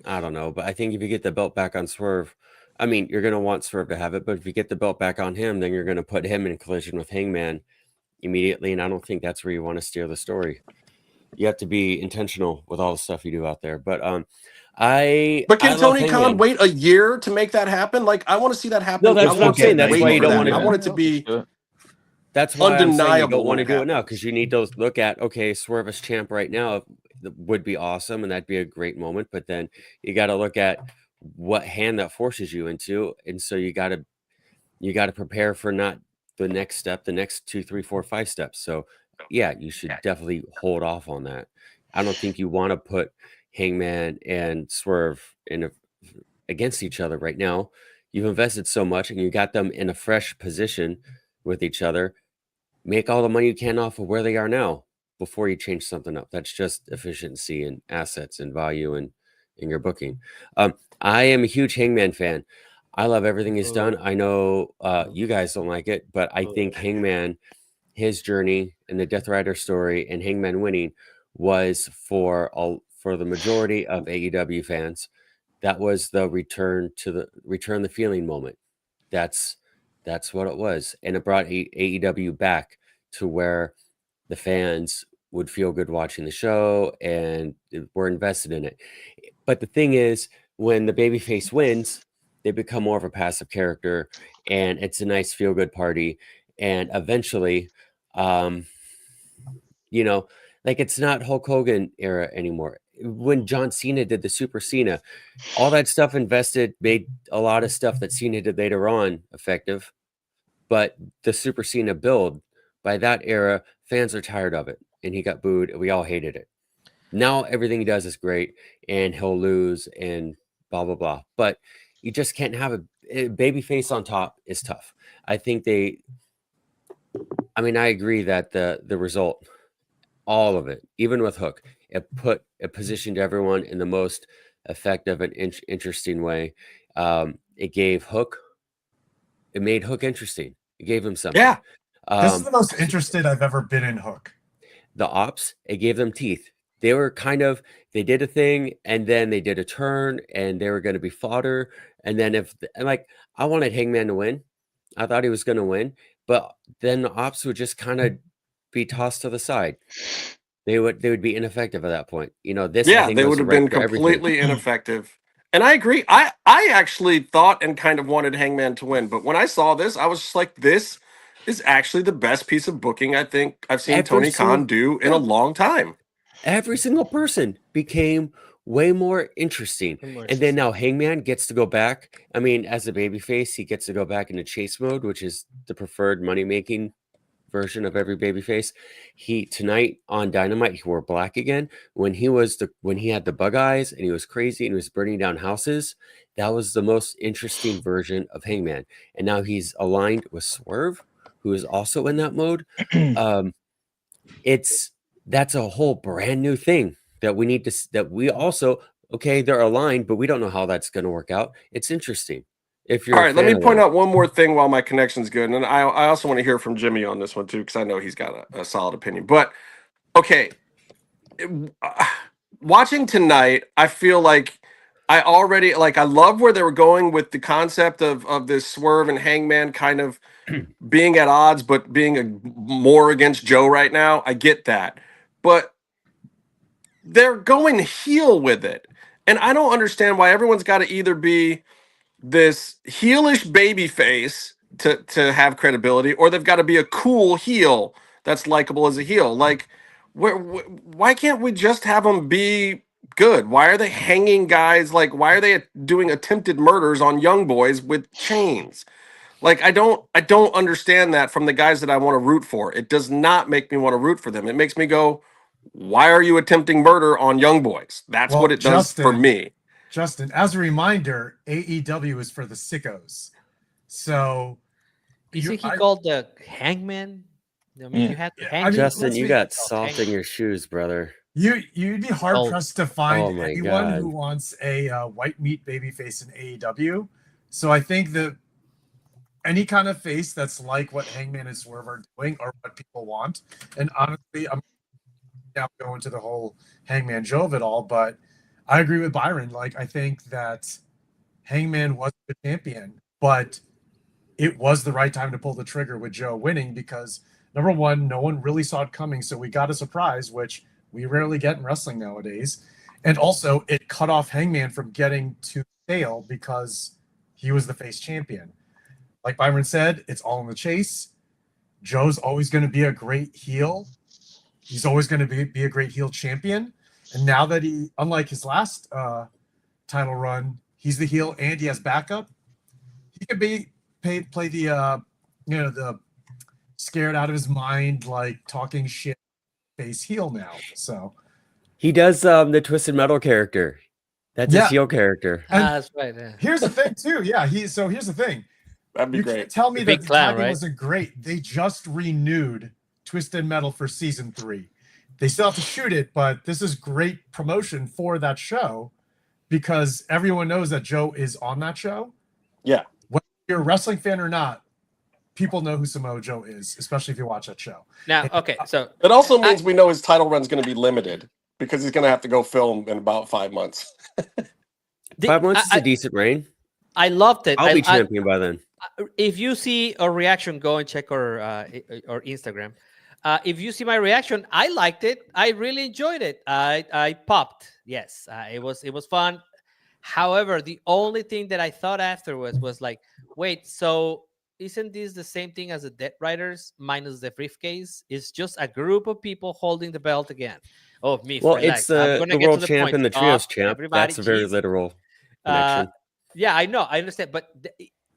I don't know, but I think if you get the belt back on Swerve, I mean, you're going to want Swerve to have it, but if you get the belt back on him, then you're going to put him in collision with Hangman immediately, and I don't think that's where you want to steer the story. You have to be intentional with all the stuff you do out there. But can Tony Khan wait a year to make that happen? Like, I want to see that happen. No, that's what I'm saying. That's why you don't want to. I want it to be. That's why undeniable. I'm saying you don't want to do it now, because you need to look at, okay, Swerve as champ right now would be awesome, and that'd be a great moment. But then you got to look at what hand that forces you into, and so you got to prepare for not the next step, the next 2, 3, 4, 5 steps. So yeah, you should definitely hold off on that. I don't think you want to put Hangman and Swerve against each other right now. You've invested so much, and you got them in a fresh position with each other. Make all the money you can off of where they are now before you change something up. That's just efficiency and assets and value in your booking. I am a huge Hangman fan. I love everything he's done. I know you guys don't like it, but I think Hangman, his journey and the Death Rider story and Hangman winning was for the majority of AEW fans. That was the return the feeling moment. That's what it was. And it brought AEW back to where the fans would feel good watching the show and were invested in it. But the thing is, when the babyface wins, they become more of a passive character, and it's a nice feel-good party. And eventually, like, it's not Hulk Hogan era anymore. When John Cena did the Super Cena, all that stuff made a lot of stuff that Cena did later on effective. But the Super Cena build, by that era, fans are tired of it. And he got booed, and we all hated it. Now everything he does is great, and he'll lose and blah, blah, blah. But you just can't have a babyface on top is tough. I agree that the result, all of it, even with Hook, it positioned everyone in the most effective and interesting way. It made Hook interesting. It gave him something. Yeah. This is the most interested I've ever been in Hook. The ops, it gave them teeth. They were they did a thing, and then they did a turn, and they were going to be fodder. And then I wanted Hangman to win. I thought he was going to win, but then the ops would just kind of be tossed to the side. They would be ineffective at that point. They would have been completely ineffective. And I agree. I actually thought and kind of wanted Hangman to win, but when I saw this, I was just like, this is actually the best piece of booking I think I've seen Tony Khan do in a long time. Every single person became way more interesting. And then now Hangman gets to go back. I mean, as a babyface, he gets to go back into chase mode, which is the preferred money-making version of every babyface. Tonight on Dynamite, he wore black again. When he had the bug eyes and he was crazy and he was burning down houses, that was the most interesting version of Hangman. And now he's aligned with Swerve, who is also in that mode. That's a whole brand new thing that we need to, they're aligned, but we don't know how that's going to work out. It's interesting. All right, let me point out one more thing while my connection's good. And I also want to hear from Jimmy on this one too, because I know he's got a solid opinion. But okay, watching tonight, I feel like I love where they were going with the concept of this Swerve and Hangman kind of being at odds, but being more against Joe right now. I get that. But they're going heel with it. And I don't understand why everyone's got to either be this heelish baby face to have credibility, or they've got to be a cool heel that's likable as a heel. Like, why can't we just have them be good? Why are they hanging guys? Like, why are they doing attempted murders on young boys with chains? Like, I don't understand that from the guys that I want to root for. It does not make me want to root for them. It makes me go, why are you attempting murder on young boys? That's what it does for me. Justin, as a reminder, AEW is for the sickos. So you think he called the hangman? I mean, you had to hang. Justin, you got salt in your shoes, brother. You'd be hard pressed to find anyone who wants a white meat baby face in AEW. So I think that any kind of face that's like what Hangman and Swerve are doing are what people want. And honestly, I'm now going to the whole Hangman Joe of it all, but I agree with Byron. Like, I think that Hangman was the champion, but it was the right time to pull the trigger with Joe winning because, number one, no one really saw it coming, so we got a surprise, which we rarely get in wrestling nowadays. And also, it cut off Hangman from getting to stale because he was the face champion. Like Byron said, it's all in the chase. Joe's always going to be a great heel. He's always going to be a great heel champion. And now that he, unlike his last title run, he's the heel and he has backup. He could play the the scared out of his mind, like talking shit face heel now. So he does the Twisted Metal character. That's his heel character. That's right. Yeah. Here's the thing too. Yeah, here's the thing. That'd be great. Can't tell me that the timing right? wasn't great. They just renewed Twisted Metal for season 3. They still have to shoot it, but this is great promotion for that show because everyone knows that Joe is on that show. Yeah. Whether you're a wrestling fan or not, people know who Samoa Joe is, especially if you watch that show. Now, okay, so it also means we know his title run is going to be limited because he's going to have to go film in about 5 months. 5 months is a decent reign. I loved it. I'll be champion by then. If you see a reaction, go and check our Instagram. If you see my reaction, I liked it. I really enjoyed it. I popped. Yes, it was fun. However, the only thing that I thought afterwards was like, wait, so isn't this the same thing as the Dead Riders minus the briefcase? It's just a group of people holding the belt again. Oh, me. Well, it's the world champ and the trios champ. That's a very literal connection. Yeah, I know. I understand. But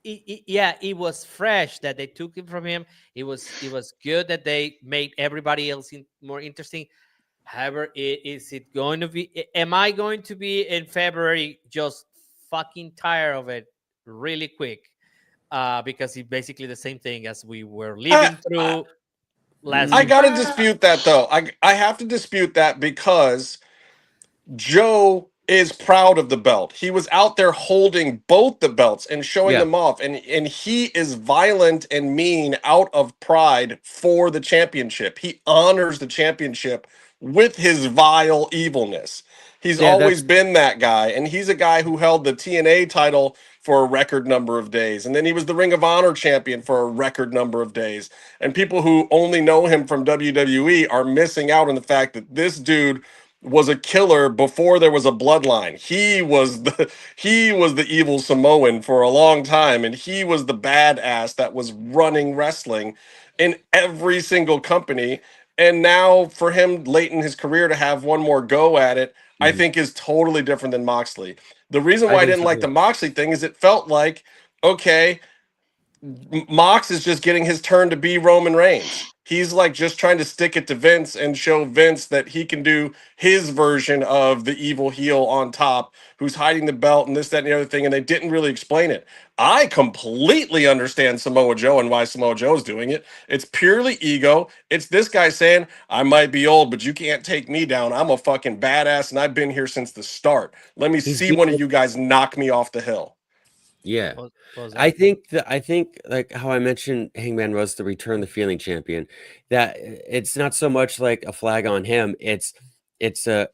it was fresh that they took it from him. It was good that they made everybody else more interesting. However, is it going to be? Am I going to be in February just fucking tired of it really quick? Because it's basically the same thing as we were living through last. I gotta dispute that though. I have to dispute that because Joe is proud of the belt. He was out there holding both the belts and showing them off, and he is violent and mean out of pride for the championship. He honors the championship with his vile evilness. He's always been that guy, and he's a guy who held the TNA title for a record number of days, and then he was the Ring of Honor champion for a record number of days. And people who only know him from WWE are missing out on the fact that this dude was a killer before there was a bloodline. He was the evil Samoan for a long time, and he was the badass that was running wrestling in every single company. And now for him late in his career to have one more go at it, I think is totally different than Moxley. The reason why I didn't like the Moxley thing is it felt like, okay, Mox is just getting his turn to be Roman Reigns. He's like just trying to stick it to Vince and show Vince that he can do his version of the evil heel on top who's hiding the belt and this, that, and the other thing. And they didn't really explain it. I completely understand Samoa Joe and why Samoa Joe's doing it. It's purely ego. It's this guy saying, I might be old, but you can't take me down. I'm a fucking badass and I've been here since the start. Let me see one of you guys knock me off the hill. Yeah, I think like how I mentioned, Hangman was the return the feeling champion. That it's not so much like a flag on him. It's like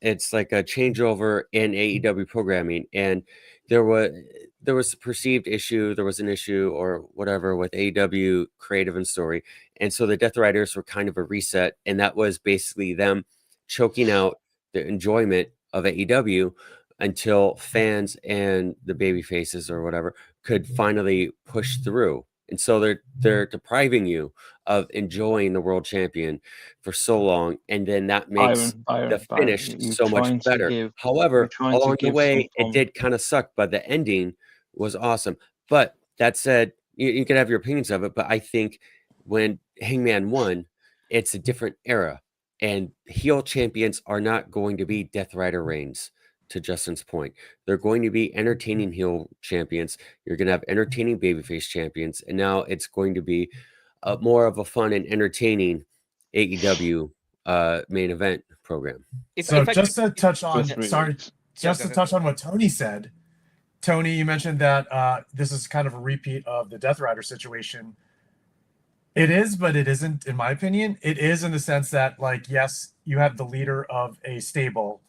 a changeover in AEW programming, and there was a perceived issue. There was an issue or whatever with AEW creative and story, and so the Death Riders were kind of a reset, and that was basically them choking out the enjoyment of AEW. Until fans and the baby faces or whatever could finally push through. And so they're depriving you of enjoying the world champion for so long, and then that makes the finish so much better. However, along the way, it did kind of suck, but the ending was awesome. But that said, you can have your opinions of it, but I think when Hangman won, it's a different era, and heel champions are not going to be Death Rider Reigns. To Justin's point, they're going to be entertaining heel champions. You're going to have entertaining babyface champions, and now it's going to be more of a fun and entertaining AEW main event program. Just to touch on what Tony said. Tony, you mentioned that this is kind of a repeat of the Death Rider situation. It is, but it isn't, in my opinion. It is in the sense that, like, yes, you have the leader of a stable,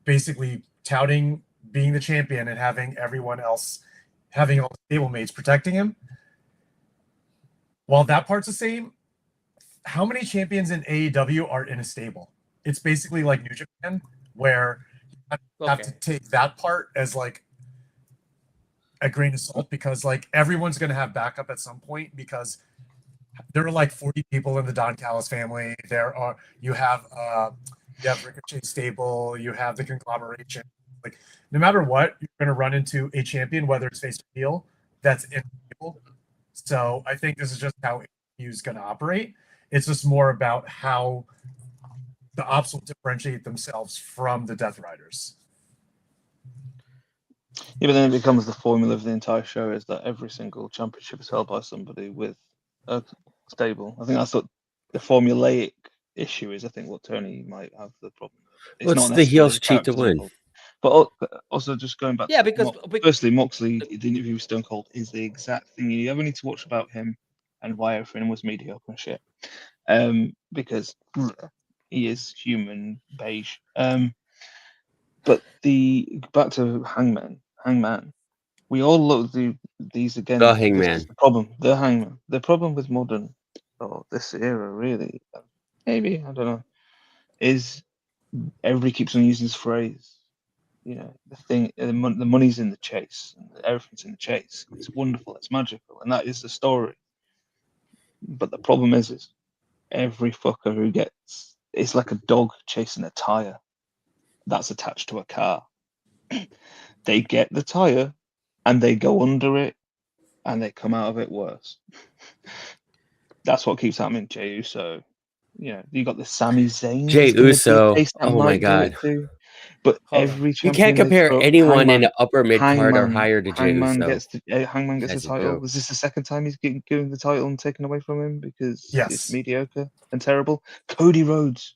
basically touting being the champion and having everyone else, having all the stablemates protecting him. While that part's the same, how many champions in AEW are in a stable? It's basically like New Japan, where you have to take that part as like a grain of salt, because like everyone's going to have backup at some point, because there are like 40 people in the Don Callis family. You have Ricochet stable, you have the conglomeration. Like, no matter what, you're going to run into a champion, whether it's face or heel, that's in the stable. So I think this is just how AEW is going to operate. It's just more about how the Ops will differentiate themselves from the Death Riders. Yeah, but then it becomes the formula of the entire show is that every single championship is held by somebody with a stable. I think that's what the formulaic issue is. I think what Tony might have the problem with. It's not the heels cheat to win. Involved. But also just going back Yeah, to because firstly, Moxley, the interview with Stone Cold is the exact thing you ever need to watch about him and why everything was mediocre and shit. Because he is human beige. But back to Hangman, we all look at these again. The Hangman. This is the problem. The Hangman. The problem with modern, or this era, really, maybe, I don't know, is everybody keeps on using this phrase. The money's in the chase. Everything's in the chase. It's wonderful. It's magical, and that is the story. But the problem is every fucker who it's like a dog chasing a tire that's attached to a car. They get the tire and they go under it and they come out of it worse. That's what keeps happening. Jey Uso, you got the Sami Zayn. Jey Uso, oh my god! But every you can't compare anyone in the upper mid card or higher to Jey Hangman Uso. Hangman gets the title. Was this the second time he's given the title and taken away from him because it's mediocre and terrible? Cody Rhodes.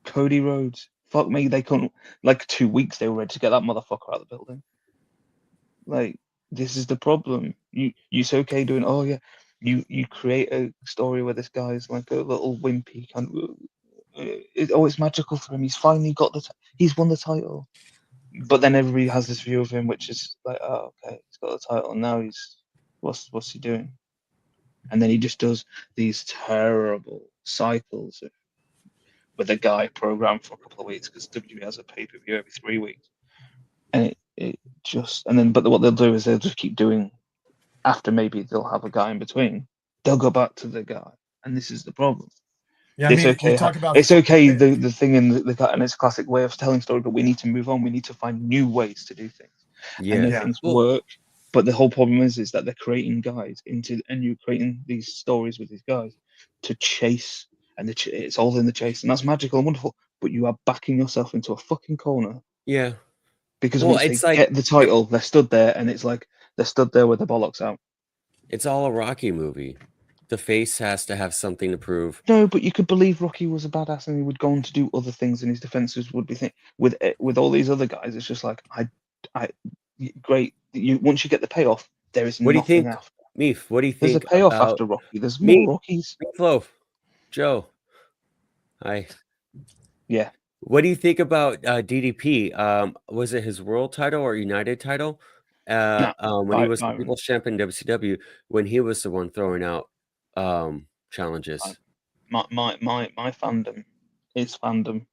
Fuck me, they couldn't. Like 2 weeks, they were ready to get that motherfucker out of the building. Like, this is the problem. You're okay doing. Oh yeah, you create a story where this guy's like a little wimpy kind of. It's magical for him. He's finally got he's won the title. But then everybody has this view of him, which is like, oh, okay, he's got the title, and now what's he doing? And then he just does these terrible cycles with a guy programmed for a couple of weeks, because WWE has a pay-per-view every 3 weeks, and but what they'll do is they'll just keep doing. After maybe they'll have a guy in between, they'll go back to the guy, and this is the problem. Yeah, it's okay. It's okay. The thing in the and it's a classic way of telling story, but we need to move on. We need to find new ways to do things. And things work. But the whole problem is that they're creating guys and you're creating these stories with these guys to chase, and it's all in the chase, and that's magical and wonderful. But you are backing yourself into a fucking corner. Yeah. Because once they get the title, they're stood there, and it's like they're stood there with the bollocks out. It's all a Rocky movie. The face has to have something to prove. No, but you could believe Rocky was a badass and he would go on to do other things, and his defenses would be with all these other guys. It's just like great. Once you get the payoff, there is nothing after. Meef, what do you think? There's a payoff after Rocky. There's more Rockies. Meefloaf, Joe. Hi. Yeah. What do you think about DDP? Was it his world title or United title? When he was the People's Champion in WCW, when he was the one throwing out challenges. My fandom is fandom.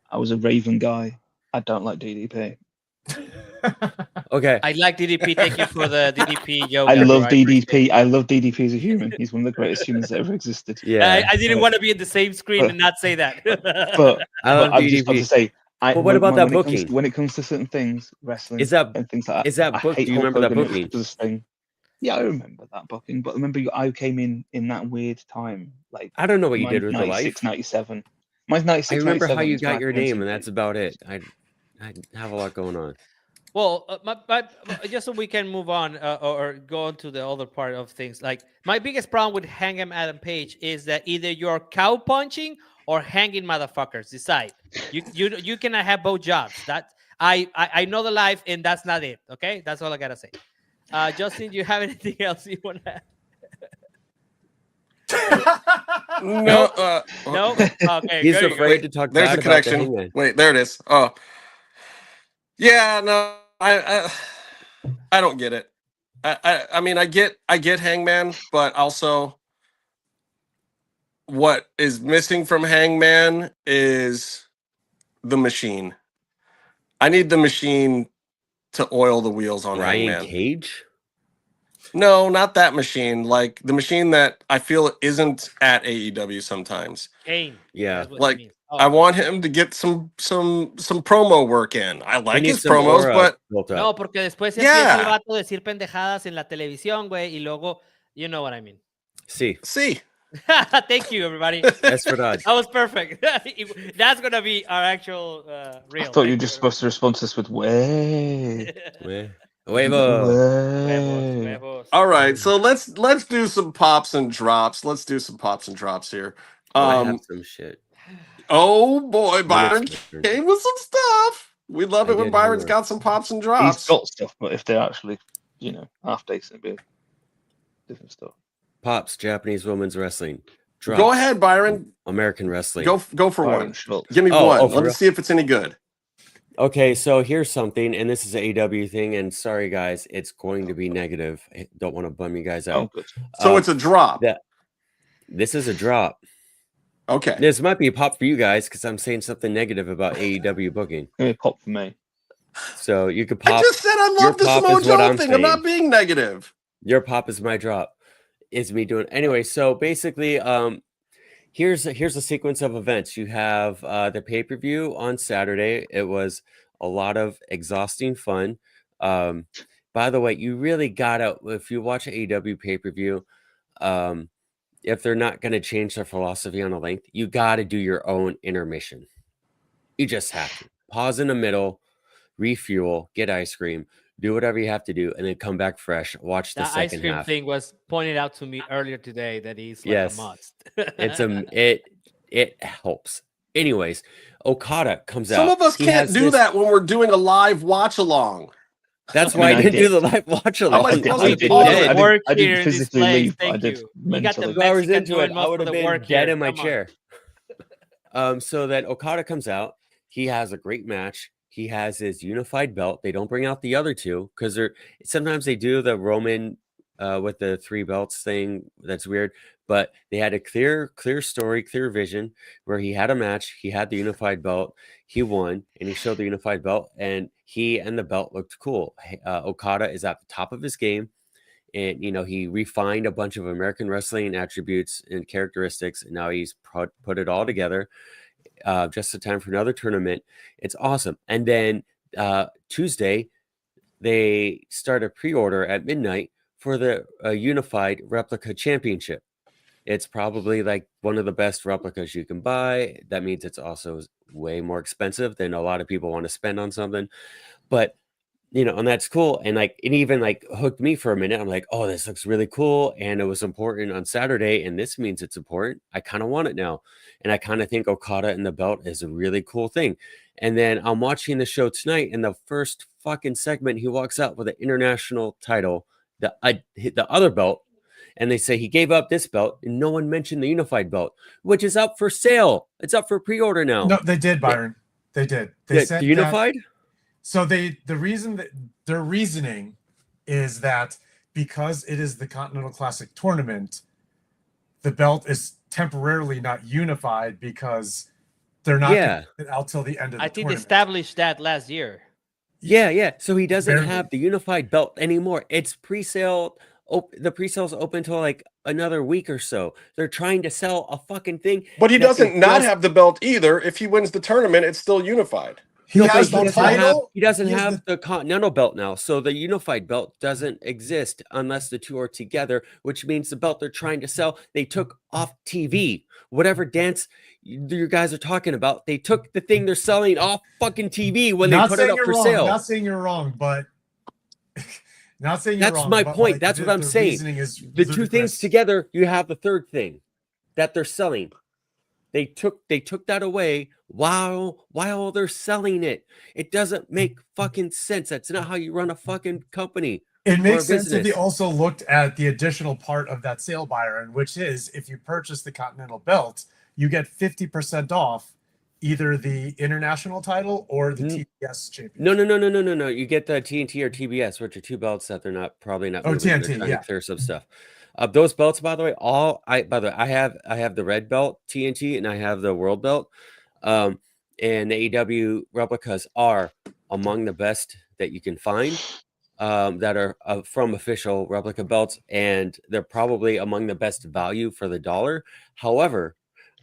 I was a Raven guy. I don't like DDP. Okay. I like DDP. Thank you for the DDP joke. I love appreciate DDP. it. I love DDP as a human. He's one of the greatest humans that ever existed. Yeah. I didn't want to be in the same screen and not say that. But I love I've just got to DDP. say, But what about that booking? When it comes to certain things, wrestling Is that and things like that, is that I book? hate Do you Hulk remember that Hogan booking? does this thing. Yeah, I remember that booking, but remember I came in that weird time, like I don't know what you mine's did with the 96, life. 97. Mine's 96, I remember how 97 you is when got I your came on name, and TV. that's about it. I have a lot going on. Well, just so we can move on or go on to the other part of things. Like my biggest problem with Hang'em Adam Page is that either you're cow punching or hanging motherfuckers. Decide. You cannot have both jobs. That I know the life, and that's not it. Okay, that's all I gotta say. Justin, do you have anything else you want to? No. No. Okay. He's good. afraid to talk There's bad a about the connection. Hangman. Wait, there it is. Oh, yeah. No, I don't get it. I mean, I get Hangman, but also what is missing from Hangman is the machine. I need the machine to oil the wheels on Brian Hangman. Cage? No, not that machine. Like the machine that I feel isn't at AEW sometimes. Kane. Yeah. That's what it Like means. I want him to get some promo work in. I He like needs his some promos, aura but built up. No, porque después se Yeah. empieza el vato a decir pendejadas en la televisión, güey, y luego, you know what I mean. See, Thank you, everybody. that's for that. That was perfect. That's gonna be our actual reel. I thought you Thank were just supposed to respond to this with "way." Huevo. Huevos, huevos. all right. So let's do some pops and drops. Let's do some pops and drops here. I have some shit. Oh boy, Byron Minutes. came with some stuff. We love I it when did Byron's homework. got some pops and He's drops. got stuff, but if they're actually, half decent, it'd be different stuff. Pops, Japanese women's wrestling. Drops, Go ahead, Byron. American wrestling. Go for Byron one. Schultz. Give me Oh, one. for Let me real? see if it's any good. Okay, so here's something, and this is an AW thing, and sorry guys, it's going to be negative. I don't want to bum you guys Oh, out. good. So it's a drop. This is a drop. Okay. This might be a pop for you guys because I'm saying something negative about AEW booking. Give me a pop for me. So you could pop. I just said I your love the pop Samoa is what Joe I'm thing. I'm not saying. being negative. Your pop is my drop. It's me doing anyway. So basically, here's a sequence of events. You have the pay-per-view on Saturday. It was a lot of exhausting fun. By the way, you really gotta, if you watch AEW pay-per-view, if they're not going to change their philosophy on the length, you got to do your own intermission. You just have to pause in the middle, refuel, get ice cream, do whatever you have to do, and then come back fresh. Watch the That ice second cream half. thing was pointed out to me earlier today that is like Yes. a must. It helps. Anyways, Okada comes out. Some of us He can't has do this- that when we're doing a live watch along. That's I why mean, I I didn't do did. the live watch I'm along. like, I did- I I did- did- I I did- didn't- work I didn't here in this physically place. leave, but I Thank did you. You got the mentally. 2 hours Mexican into it, doing I most would of have the been work dead here. in my Come on. chair. So that Okada comes out, he has a great match. He has his unified belt. They don't bring out the other two because sometimes they do the Roman with the 3 belts thing. That's weird, but they had a clear story, clear vision where he had a match. He had the unified belt. He won, and he showed the unified belt, and he and the belt looked cool. Okada is at the top of his game. And, he refined a bunch of American wrestling attributes and characteristics, and now he's put it all together. Just in time for another tournament. It's awesome. And then Tuesday, they start a pre-order at midnight for the Unified Replica Championship. It's probably like one of the best replicas you can buy. That means it's also way more expensive than a lot of people want to spend on something. But and that's cool. And it even hooked me for a minute. I'm like, oh, this looks really cool. And it was important on Saturday. And this means it's important. I kind of want it now. And I kind of think Okada and the belt is a really cool thing. And then I'm watching the show tonight. And the first fucking segment, he walks out with an international title, the other belt. And they say he gave up this belt. And no one mentioned the unified belt, which is up for sale. It's up for pre-order now. No, they did, Byron. They did. They said the unified? So their reasoning is that because it is the Continental Classic tournament, the belt is temporarily not unified because they're not gonna get it out till the end of the I think they tournament. established that last year. Yeah. So he doesn't Barely. have the unified belt anymore. It's pre-sale. The pre-sale's open until like another week or so. They're trying to sell a fucking thing. But he that they doesn't not just- have the belt either. If he wins the tournament, it's still unified. He No, has but the title. He doesn't He has have the Continental belt now. So the unified belt doesn't exist unless the two are together, which means the belt they're trying to sell, they took off TV. Whatever dance you guys are talking about, they took the thing they're selling off fucking TV when they Not put saying it up you're for wrong. sale. Not saying you're wrong, but not saying you're That's wrong. my but, point. like, That's what I'm saying. reasoning is The two things ludicrous. together, you have the third thing that they're selling. They took that away while they're selling it. It doesn't make fucking sense. That's not how you run a fucking company. It or makes a sense if they business. also looked at the additional part of that sale, Byron, which is if you purchase the Continental belt, you get 50% off either the international title or the TBS championship. No. You get the TNT or TBS, which are two belts that they're probably not. Oh, moving. They're TNT, trying yeah. to clear some stuff. Those belts, by the way, I have the red belt TNT and I have the world belt. And the AEW replicas are among the best that you can find. That are from official replica belts, and they're probably among the best value for the dollar. However,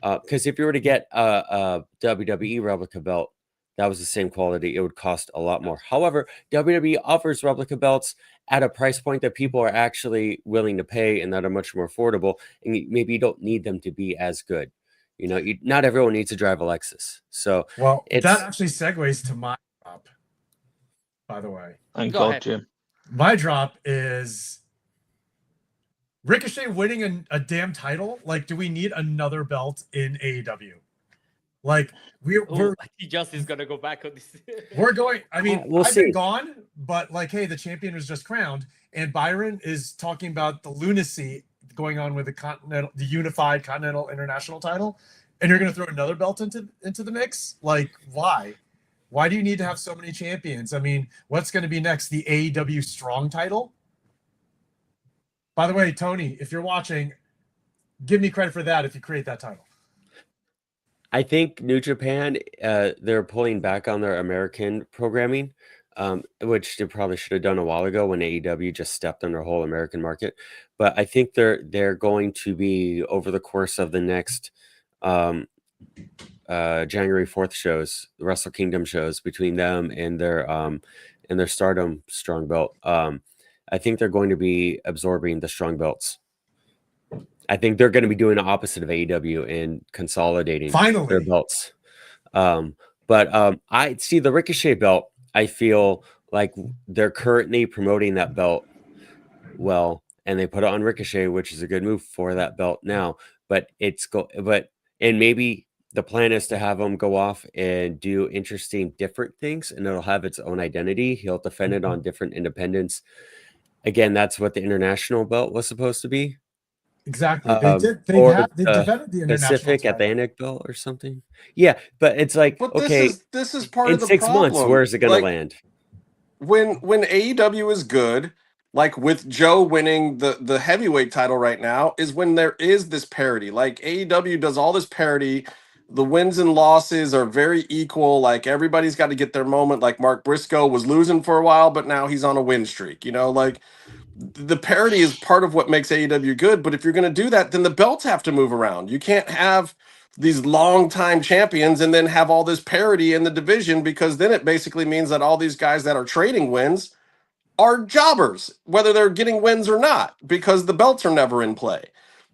because if you were to get a WWE replica belt that was the same quality, it would cost a lot more. However, WWE offers replica belts at a price point that people are actually willing to pay and that are much more affordable, and maybe you don't need them to be as good. Not everyone needs to drive a Lexus. So Well, it's that actually segues to my drop, by the way. Thank Go God, ahead. Jim. My drop is Ricochet winning a damn title. Like, do we need another belt in AEW? Like, we're I think Justin's gonna go back on this. we're going. I mean, We'll I've see. been gone, but like, hey, the champion was just crowned, and Byron is talking about the lunacy going on with the unified Continental International title, and you're going to throw another belt into the mix. Like, why? Why do you need to have so many champions? I mean, what's going to be next? The AEW Strong title? By the way, Tony, if you're watching, give me credit for that if you create that title. I think New Japan, they're pulling back on their American programming, which they probably should have done a while ago when AEW just stepped on their whole American market. But I think they're going to be, over the course of the next January 4th shows, the Wrestle Kingdom shows, between them and their Stardom Strong Belt. I think they're going to be absorbing the strong belts. I think they're going to be doing the opposite of AEW and consolidating their belts. But I see the Ricochet belt. I feel like they're currently promoting that belt well, and they put it on Ricochet, which is a good move for that belt now. But and maybe the plan is to have him go off and do interesting, different things, and it'll have its own identity. He'll defend it on different independents. Again, that's what the international belt was supposed to be. Exactly. They defended the international Pacific title. Atlantic belt or something. Yeah, but it's like, But okay, this is part in of the 6 problem. months, where's it going to land? When AEW is good, like with Joe winning the heavyweight title right now, is when there is this parity. Like AEW does all this parity. The wins and losses are very equal. Like everybody's got to get their moment. Like Mark Briscoe was losing for a while, but now he's on a win streak. Like the parity is part of what makes AEW good. But if you're going to do that, then the belts have to move around. You can't have these long-time champions and then have all this parity in the division, because then it basically means that all these guys that are trading wins are jobbers, whether they're getting wins or not, because the belts are never in play.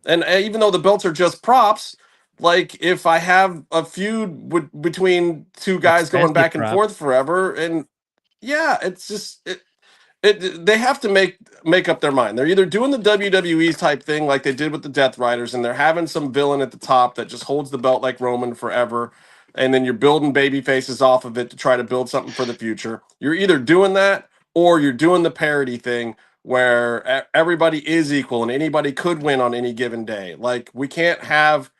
And even though the belts are just props, like if I have a feud between two guys going back and forth forever, and yeah, it's just they have to make up their mind. They're either doing the WWE type thing like they did with the Death Riders, and they're having some villain at the top that just holds the belt like Roman forever, and then you're building baby faces off of it to try to build something for the future. You're either doing that or you're doing the parity thing where everybody is equal and anybody could win on any given day. Like we can't have,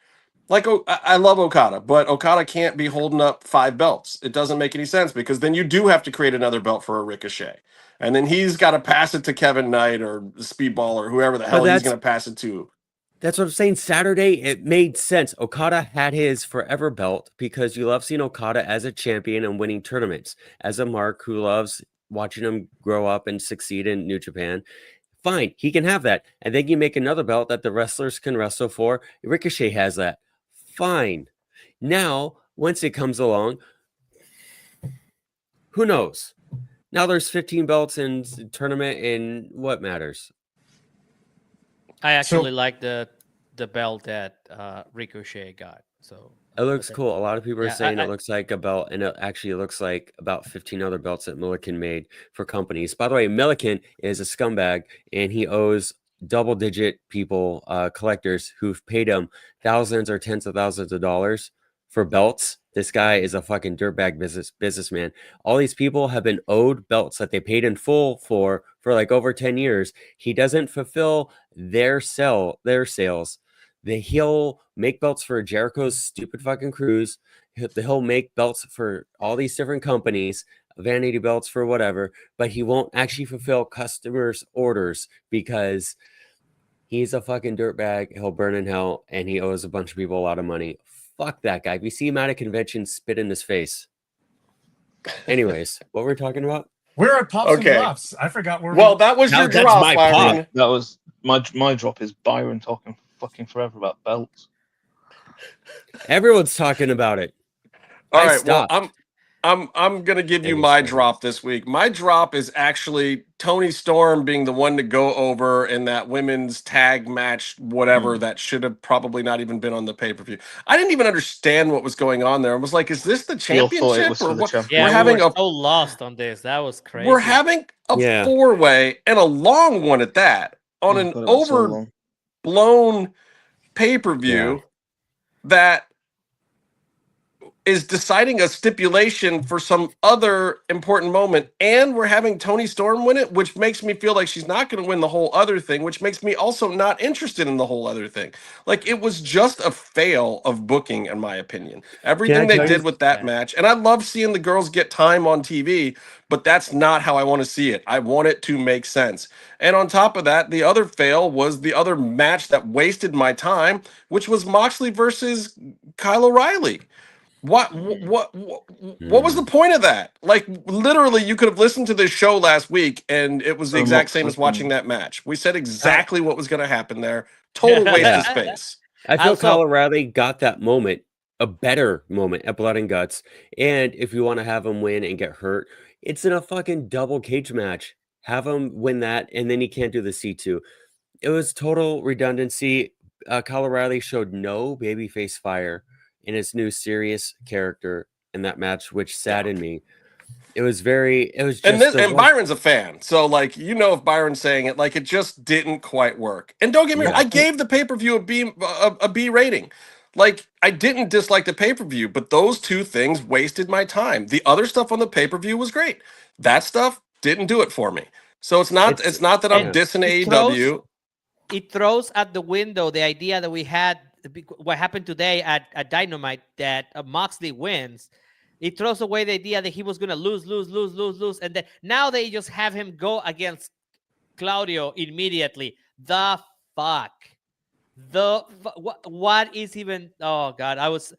like, I love Okada, but Okada can't be holding up 5 belts. It doesn't make any sense, because then you do have to create another belt for a Ricochet. And then he's got to pass it to Kevin Knight or Speedball or whoever the hell he's going to pass it to. That's what I'm saying. Saturday, it made sense. Okada had his forever belt because you love seeing Okada as a champion and winning tournaments. As a mark who loves watching him grow up and succeed in New Japan, fine, he can have that. And then you make another belt that the wrestlers can wrestle for. Ricochet has that. Fine. Now, once it comes along, who knows? Now there's 15 belts in tournament, and what matters? I actually like the belt that Ricochet got. So it looks cool. A lot of people are saying it looks like a belt, and it actually looks like about 15 other belts that Milliken made for companies. By the way, Milliken is a scumbag, and he owes double-digit people, collectors, who've paid him thousands or tens of thousands of dollars for belts. This guy is a fucking dirtbag businessman. All these people have been owed belts that they paid in full for like over 10 years. He doesn't fulfill their sales. He'll make belts for Jericho's stupid fucking cruise. He'll make belts for all these different companies, vanity belts for whatever, but he won't actually fulfill customers' orders because he's a fucking dirtbag. He'll burn in hell, and he owes a bunch of people a lot of money. Fuck that guy. If you see him at a convention, spit in his face. Anyways, what were we talking about? We're at Pops and Drops. I forgot where. Well, that was your drop, my Byron. pop. That was my drop. Is Byron talking fucking forever about belts? Everyone's talking about it. All right. Well, I'm gonna give you my drop this week. My drop is actually Tony Storm being the one to go over in that women's tag match, whatever that should have probably not even been on the pay-per-view. I didn't even understand what was going on there. I was like, is this the championship or what? Yeah, we're having so lost on this. That was crazy. We're having a four-way and a long one at that on an overblown pay-per-view that is deciding a stipulation for some other important moment, and we're having Toni Storm win it, which makes me feel like she's not going to win the whole other thing, which makes me also not interested in the whole other thing. Like, it was just a fail of booking, in my opinion. Everything they did with that match, and I love seeing the girls get time on TV, but that's not how I want to see it. I want it to make sense. And on top of that, the other fail was the other match that wasted my time, which was Moxley versus Kyle O'Reilly. What was the point of that? Like, literally, you could have listened to this show last week, and it was the exact same as watching that match. We said exactly what was going to happen there. Total waste of space. I feel Kyle O'Reilly got that moment, a better moment at Blood and Guts. And if you want to have him win and get hurt, it's in a fucking double cage match. Have him win that, and then he can't do the C2. It was total redundancy. Kyle O'Reilly showed no babyface fire in his new serious character in that match, which saddened me. It was just and Byron's a fan, so like, you know, if Byron's saying it, like, it just didn't quite work. And don't get me wrong, I gave the pay-per-view a B rating. Like, I didn't dislike the pay-per-view, but those two things wasted my time. The other stuff on the pay-per-view was great. That stuff didn't do it for me. So it's not that I'm dissing AEW. It throws at the window the idea that we had. What happened today at Dynamite, that Moxley wins, it throws away the idea that he was going to lose, and then now they just have him go against Claudio immediately. The fuck? What is even? Oh God, I was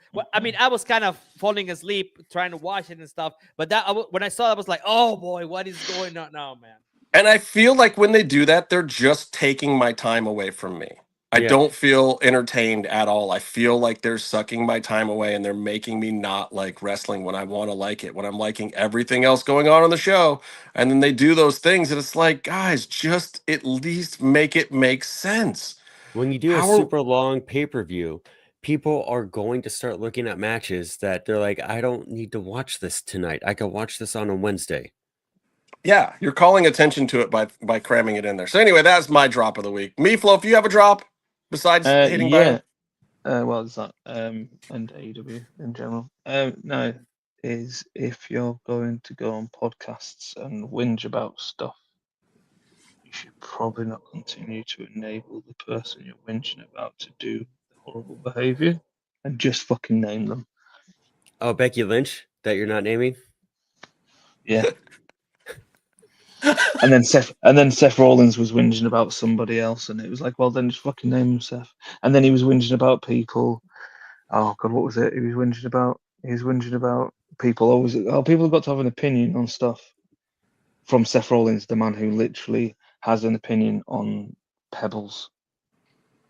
kind of falling asleep trying to watch it and stuff, but when I saw it, I was like, oh boy, what is going on now, man? And I feel like when they do that, they're just taking my time away from me. I don't feel entertained at all. I feel like they're sucking my time away, and they're making me not like wrestling when I want to like it, when I'm liking everything else going on the show. And then they do those things, and it's like, guys, just at least make it make sense. When you do a super long pay-per-view, people are going to start looking at matches that they're like, I don't need to watch this tonight. I can watch this on a Wednesday. Yeah, you're calling attention to it by cramming it in there. So anyway, that's my drop of the week. Meefloaf, do you have a drop? Besides hating Byron? Well, it's not and AEW in general. No, is if you're going to go on podcasts and whinge about stuff, you should probably not continue to enable the person you're whinging about to do the horrible behavior, and just fucking name them. Oh, Becky Lynch, that you're not naming? Yeah. And then Seth Rollins was whinging about somebody else, and it was like, well, then just fucking name him Seth. And then he was whinging about people. Oh God, what was it? He was whinging about people always. Oh, people have got to have an opinion on stuff. From Seth Rollins, the man who literally has an opinion on Pebbles,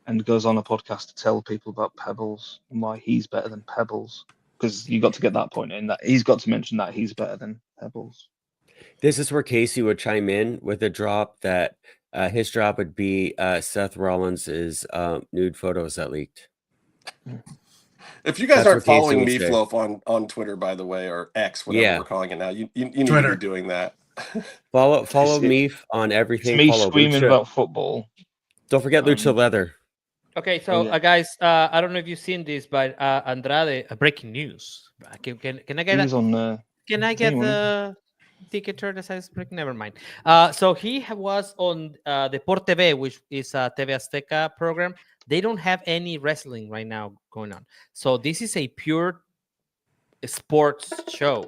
and goes on a podcast to tell people about Pebbles and why he's better than Pebbles. Because you got to get that point in that he's got to mention that he's better than Pebbles. This is where Casey would chime in with a drop that his drop would be Seth Rollins' nude photos that leaked. If you guys That's aren't what Casey following would say. Meefloaf on Twitter, by the way, or X, whatever we're calling it now, you need Twitter. to be doing that. Follow me on everything. It's me Follow screaming Lucha. about football. Don't forget Lucha Leather. Okay, so guys, I don't know if you've seen this, but Andrade, breaking news. Can I get He was on Can I get the ticketer that says breaking? Never mind. So he was on Deport TV, which is a TV Azteca program. They don't have any wrestling right now going on. So this is a pure sports show.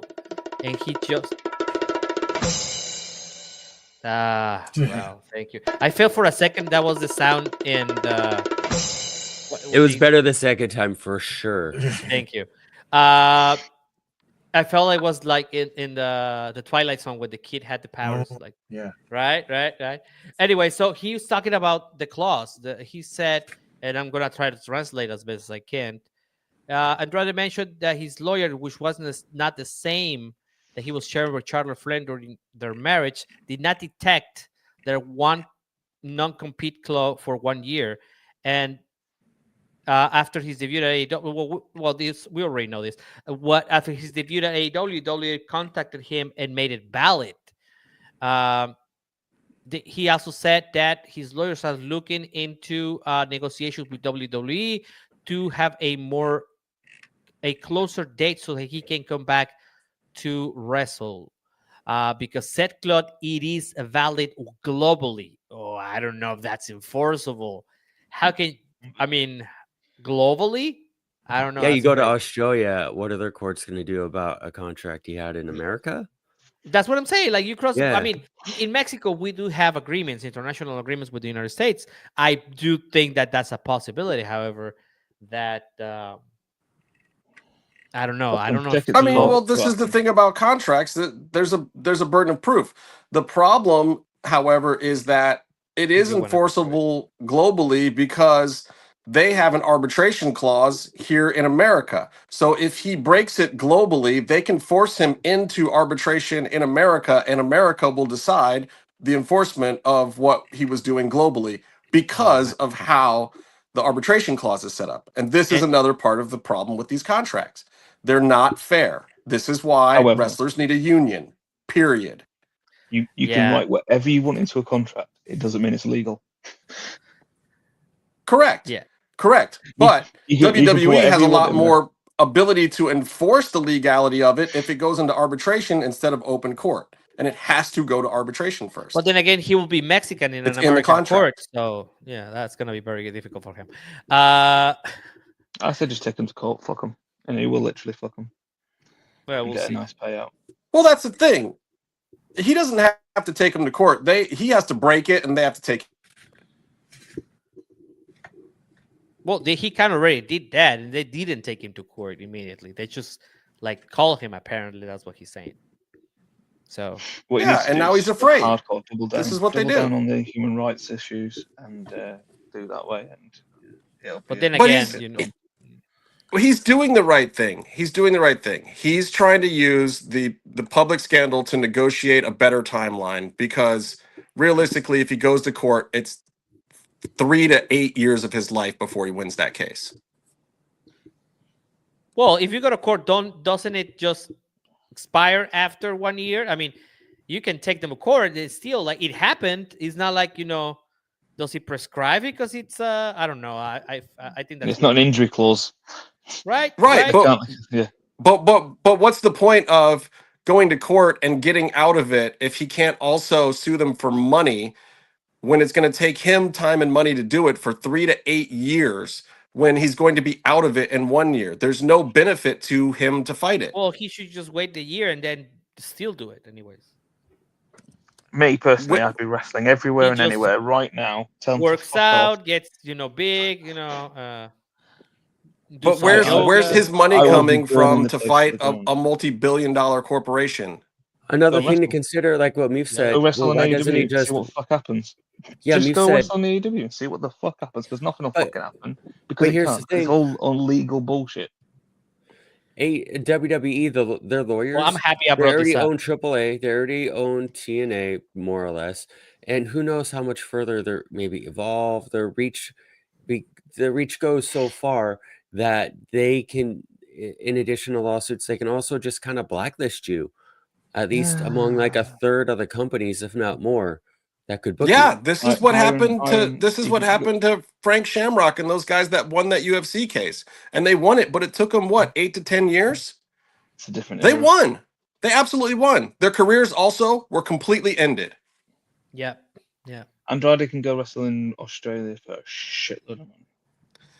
And he just... wow, thank you. I felt for a second that was the sound in the... It was better the second time for sure. Thank you. I felt like it was like in the Twilight song where the kid had the powers. Like, yeah. Right. Anyway, so he was talking about the clause. He said, and I'm going to try to translate as best as I can. Andrade mentioned that his lawyer, which wasn't not the same that he was sharing with Charlotte Flair during their marriage, did not detect their one non-compete clause for 1 year. And after his debut at AEW, we already know this. After his debut at AEW, WWE contacted him and made it valid. He also said that his lawyers are looking into negotiations with WWE to have a closer date so that he can come back to wrestle. Because said clause, it is valid globally. Oh, I don't know if that's enforceable. Globally? I don't know. Yeah, you go to Australia. What are their courts going to do about a contract he had in America? That's what I'm saying. Like you cross. Yeah. I mean, in Mexico, we do have agreements, international agreements with the United States. I do think that that's a possibility. However, that I don't know. I don't know. I mean, well, this is the thing about contracts, that there's a burden of proof. The problem, however, is that it is enforceable globally because they have an arbitration clause here in America. So if he breaks it globally, they can force him into arbitration in America, and America will decide the enforcement of what he was doing globally because of how the arbitration clause is set up. And this is another part of the problem with these contracts. They're not fair. This is why wrestlers need a union, period. You can write whatever you want into a contract. It doesn't mean it's legal. Correct. Yeah. Correct. But WWE has a lot more there. ability to enforce the legality of it if it goes into arbitration instead of open court. And it has to go to arbitration first. But then again, he will be Mexican in an American court. So, yeah, that's going to be very difficult for him. I said just take him to court. Fuck him. And he will literally fuck him. Well, we'll get see. a nice payout. Well, that's the thing. He doesn't have to take him to court. He has to break it, and they have to take. Well, he kind of already did that, and they didn't take him to court immediately. They just called him. Apparently, that's what he's saying. So and now he's afraid. Hardcore double down. This is what they do. Down on the human rights issues and do that way. And but then again, he's doing the right thing. He's trying to use the public scandal to negotiate a better timeline, because realistically, if he goes to court, it's 3 to 8 years of his life before he wins that case. Well, if you go to court, doesn't it just expire after 1 year? I mean, you can take them to court. It's still it happened. It's not does he prescribe it because it's I don't know. I think that's it's not an injury clause. Right. But what's the point of going to court and getting out of it if he can't also sue them for money, when it's going to take him time and money to do it for 3 to 8 years, when he's going to be out of it in 1 year? There's no benefit to him to fight it. Well, he should just wait the year and then still do it anyways. Me personally, I'd be wrestling everywhere He and just anywhere right now. Tell him to works fuck off. out, gets big, do But some where's yoga. his money I will be coming burning from the to place fight to the ground. a multi-billion-dollar corporation? Another Go thing to wrestle. consider, like what Meef Yeah. said, Go wrestle well, on why doesn't he AEW. just? See what the fuck happens. Yeah, Just Meef go said. wrestle on AEW and see what the fuck happens, because nothing will But- fucking happen. Because but it here's can't. the 'Cause it's thing. all on legal bullshit. WWE, their lawyers. Well, I'm happy I They brought already this up. own AAA. They already own TNA, more or less. And who knows how much further they're maybe evolve. Their reach goes so far that they can, in addition to lawsuits, they can also just kind of blacklist you, at least among like a third of the companies, if not more, that could book Yeah, you. this is what Byron, happened to Frank Shamrock and those guys that won that UFC case. And they won it, but it took them what, 8 to 10 years? It's a different They era. won. They absolutely won. Their careers also were completely ended. Yeah. Andrade can go wrestle in Australia for a shitload of money.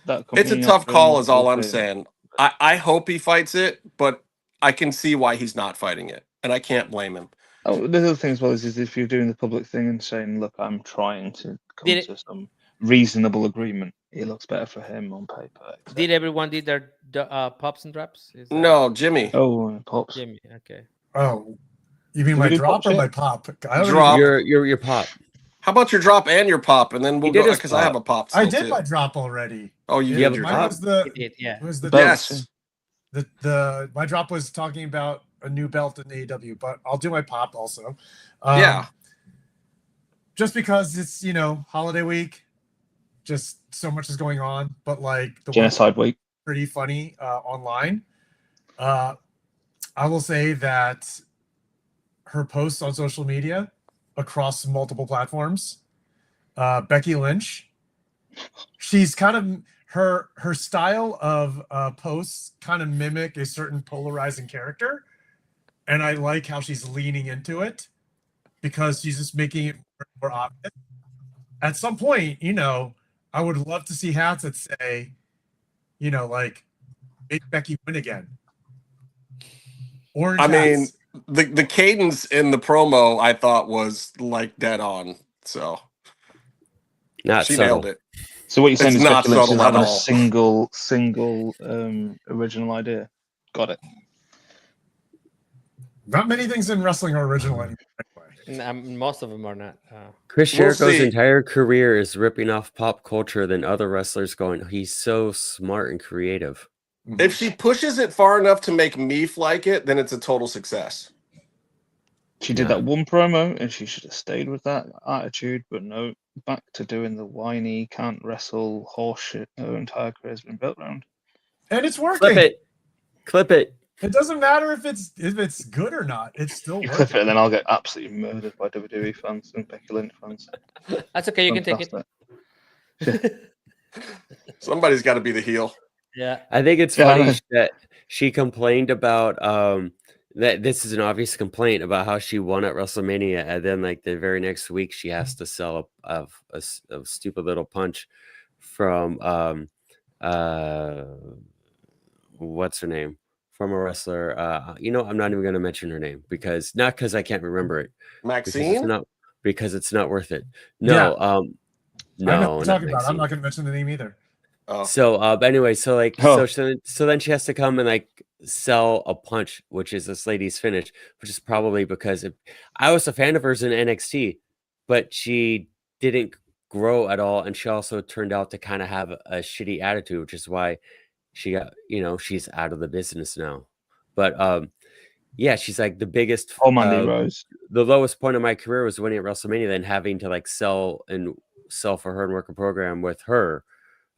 That It's a company in tough Australia call, is all will I'm pay him. saying. I hope he fights it, but I can see why he's not fighting it. And I can't blame him. Oh, the other thing as well is if you're doing the public thing and saying, "Look, I'm trying to come Did to some reasonable agreement," it looks better for him on paper. Did everyone did their pops and drops? Is that No, Jimmy. Oh, pops. Jimmy? Okay. Oh, you mean Did we my do drop pop or shit? my pop? I don't Drop. even- Your pop. How about your drop and your pop? And then we'll did go, his because I have a pop. pop I still, did too. my drop already. Oh, you You did have a your Mine drop? was the He did, yeah. was the Yes. the my drop was talking about a new belt in AEW, but I'll do my pop also. Yeah. Just because it's holiday week, just so much is going on. But like the one Genocide week. pretty funny online. I will say that her posts on social media across multiple platforms, Becky Lynch, she's kind of her style of posts kind of mimic a certain polarizing character, and I like how she's leaning into it because she's just making it more obvious. At some point, I would love to see hats that say, like, make Becky win again. Orange I mean, hats. the cadence in the promo I thought was like dead on. So Not she subtle. nailed it. So what you're saying It's is not Becky Lynch subtle doesn't at have a all. single original idea. Got it. Not many things in wrestling are original anymore. Most of them are not. Chris We'll Jericho's see. entire career is ripping off pop culture than other wrestlers going, he's so smart and creative. If she pushes it far enough to make Meef like it, then it's a total success. She did that one promo and she should have stayed with that attitude, but no, back to doing the whiny, can't wrestle horseshit her entire career has been built around. And it's working. Clip it. It doesn't matter if it's good or not. It's still You working. clip it and then I'll get absolutely murdered by WWE fans and Becky Lynch fans. That's okay. You can take it. Fantastic. Somebody's got to be the heel. Yeah. I think it's Yeah, I funny know. that she complained about that this is an obvious complaint about how she won at WrestleMania, and then like the very next week she has to sell a stupid little punch from what's her name, from a wrestler. I'm not even going to mention her name because I can't remember it. Maxine? Because it's not worth it. No, I know no, what you're not talking about. Maxine. I'm not going to mention the name either. Oh. So anyway, so then she has to come and like sell a punch, which is this lady's finish, which is probably because I was a fan of hers in NXT, but she didn't grow at all, and she also turned out to kind of have a shitty attitude, which is why she got she's out of the business now. But yeah, she's like the biggest. Oh, Mandy Rose. The lowest point of my career was winning at WrestleMania, then having to like sell for her and work a program with her,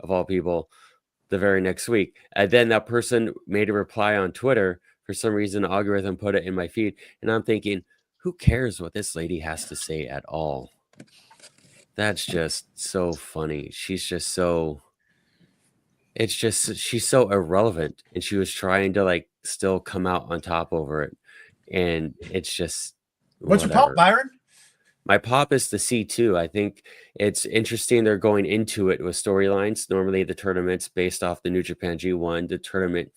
of all people, the very next week. And then that person made a reply on Twitter. For some reason, the algorithm put it in my feed. And I'm thinking, who cares what this lady has to say at all? That's just so funny. She's just so... she's so irrelevant. And she was trying to like still come out on top over it. And it's just... What's your pop, Byron? My pop is the C2. I think it's interesting they're going into it with storylines. Normally the tournament's based off the New Japan G1. The tournament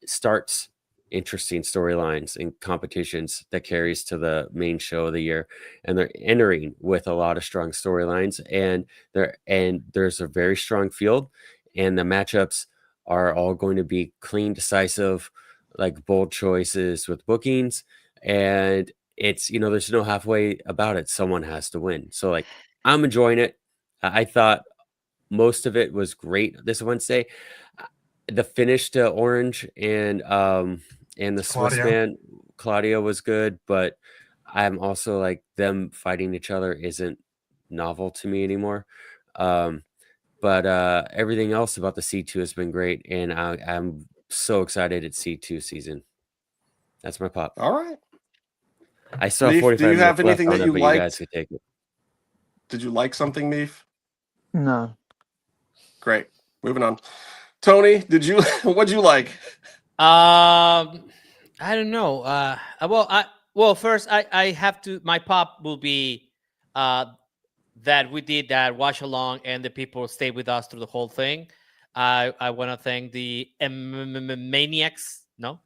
starts interesting storylines and competitions that carries to the main show of the year, and they're entering with a lot of strong storylines, and there's a very strong field, and the matchups are all going to be clean, decisive, like bold choices with bookings, and it's there's no halfway about it. Someone has to win. So like I'm enjoying it. I thought most of it was great this Wednesday. The finish to Orange and the Swiss man Claudia was good, but I'm also like them fighting each other isn't novel to me anymore. But everything else about the C2 has been great, and I'm so excited it's C2 season. That's my pop. All right. I still have Meef, 45 do you minutes have anything left that on you it, but liked? you guys could take it. Did you like something, Meef? No. Great. Moving on. Tony, what'd you like? I don't know. First I have to. My pop will be that we did that watch along, and the people stayed with us through the whole thing. I want to thank the Maniacs. No.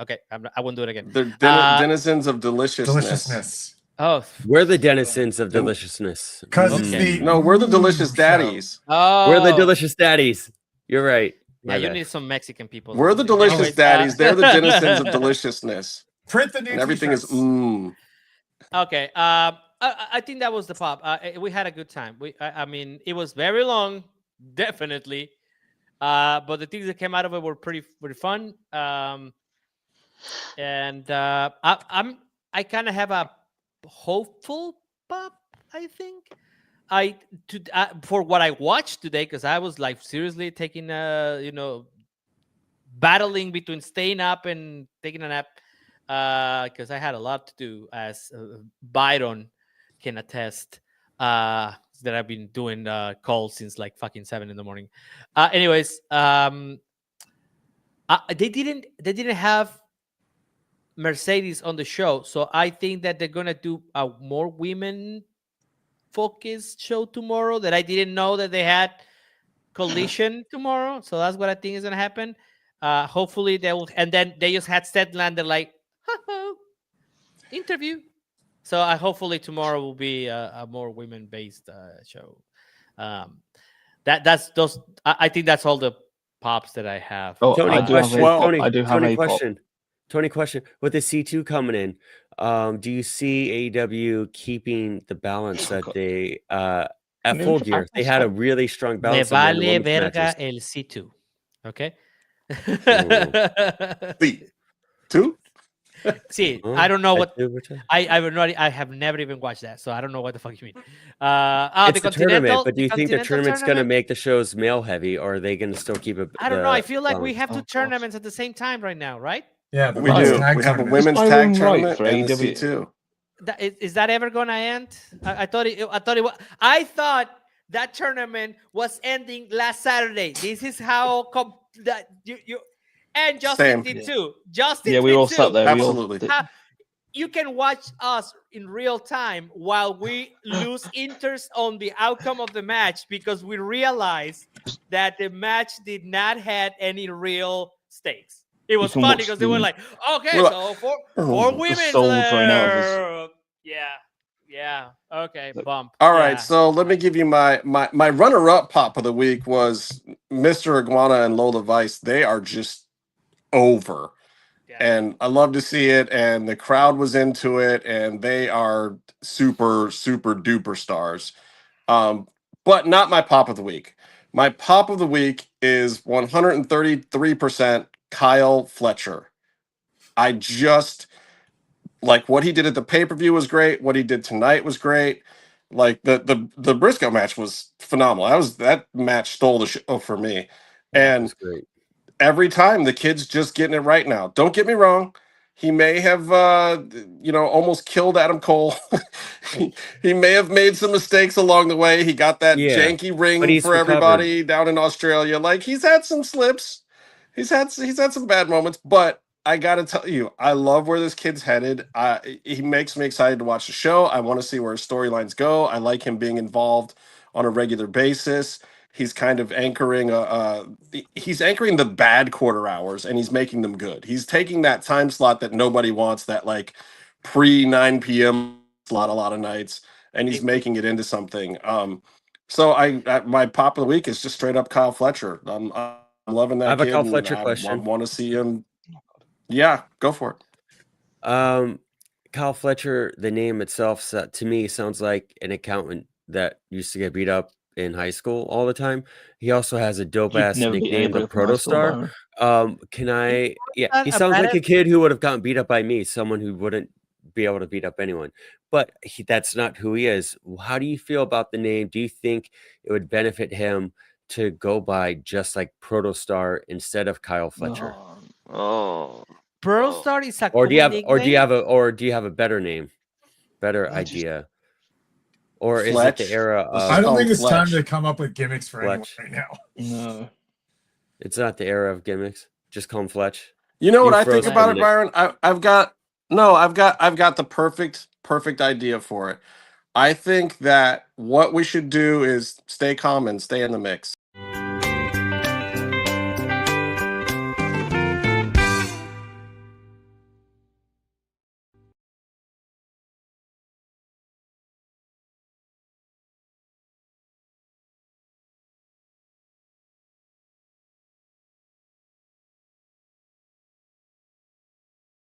Okay, I won't do it again. They're denizens of Deliciousness. Oh, We're the denizens of deliciousness. Because Okay. we're the delicious show. daddies. Oh, We're the delicious daddies. You're right. Yeah, you need some Mexican people. We're the delicious Anyways, daddies. They're the denizens of deliciousness. Print the new And everything is t-shirts. Okay. I think that was the pop. We had a good time. I mean, it was very long, definitely. But the things that came out of it were pretty fun. And I kind of have a hopeful pop, I think. For what I watched today, because I was like seriously taking battling between staying up and taking a nap, because I had a lot to do, as Byron can attest, that I've been doing calls since like fucking 7 a.m. Anyways, they didn't have Mercedes on the show, so I think that they're gonna do a more women focused show tomorrow, that I didn't know that they had Collision tomorrow. So that's what I think is gonna happen. Hopefully they will, and then they just had Statlander like interview. So hopefully tomorrow will be a more women based show. That's those. I think that's all the pops that I have. Oh, Tony, I do have a question. Tony, question. With the C2 coming in, do you see AEW keeping the balance that they at Full Gear? They had a really strong balance. Me vale verga el C2. Okay. C2? See, I don't know what I have never even watched that, so I don't know what the fuck you mean. It's the tournament, but do you think the tournament's going to make the shows male heavy, or are they going to still keep it? I don't know. I feel like we have two tournaments at the same time right now, right? Yeah, we do. We have a women's tag tournament and the C2. Is that ever going to end? I thought that tournament was ending last Saturday. This is how that you and Justin did too. Justin, we all sat there. Absolutely. You can watch us in real time while we lose interest on the outcome of the match, because we realized that the match did not have any real stakes. It was funny because they were like, okay, so four women there. Yeah. Okay, bump. All right, so let me give you my runner-up pop of the week was Mr. Iguana and Lola Vice. They are just over. Yeah. And I love to see it, and the crowd was into it, and they are super, super duper stars. But not my pop of the week. My pop of the week is 133% Kyle Fletcher. I just like what he did at the pay-per-view was great. What he did tonight was great. Like the Briscoe match was phenomenal. That match stole the show for me. And great. Every time the kid's just getting it right now. Don't get me wrong. He may have almost killed Adam Cole. he may have made some mistakes along the way. He got that janky ring for everybody down in Australia. Like, he's had some slips. He's had some bad moments, but I got to tell you, I love where this kid's headed. He makes me excited to watch the show. I want to see where his storylines go. I like him being involved on a regular basis. he's kind of anchoring he's anchoring the bad quarter hours and he's making them good. He's taking that time slot that nobody wants, that like pre 9 p.m. slot a lot of nights, and he's making it into something. So my pop of the week is just straight up Kyle Fletcher. I'm loving that. I have a kid, Kyle Fletcher I question. want to see him. Yeah, go for it. Kyle Fletcher, the name itself to me sounds like an accountant that used to get beat up in high school all the time. He also has a dope ass nickname, the Protostar. He sounds like a kid who would have gotten beat up by me, someone who wouldn't be able to beat up anyone, but that's not who he is. How do you feel about the name? Do you think it would benefit him to go by just like Protostar instead of Kyle Fletcher? Protostar is a or do you have a better name, better idea? Or is it the era of... I don't think it's time to come up with gimmicks for anyone right now. No. It's not the era of gimmicks. Just call him Fletch. You know what I think about it, Byron? I've got the perfect idea for it. I think that what we should do is stay calm and stay in the mix.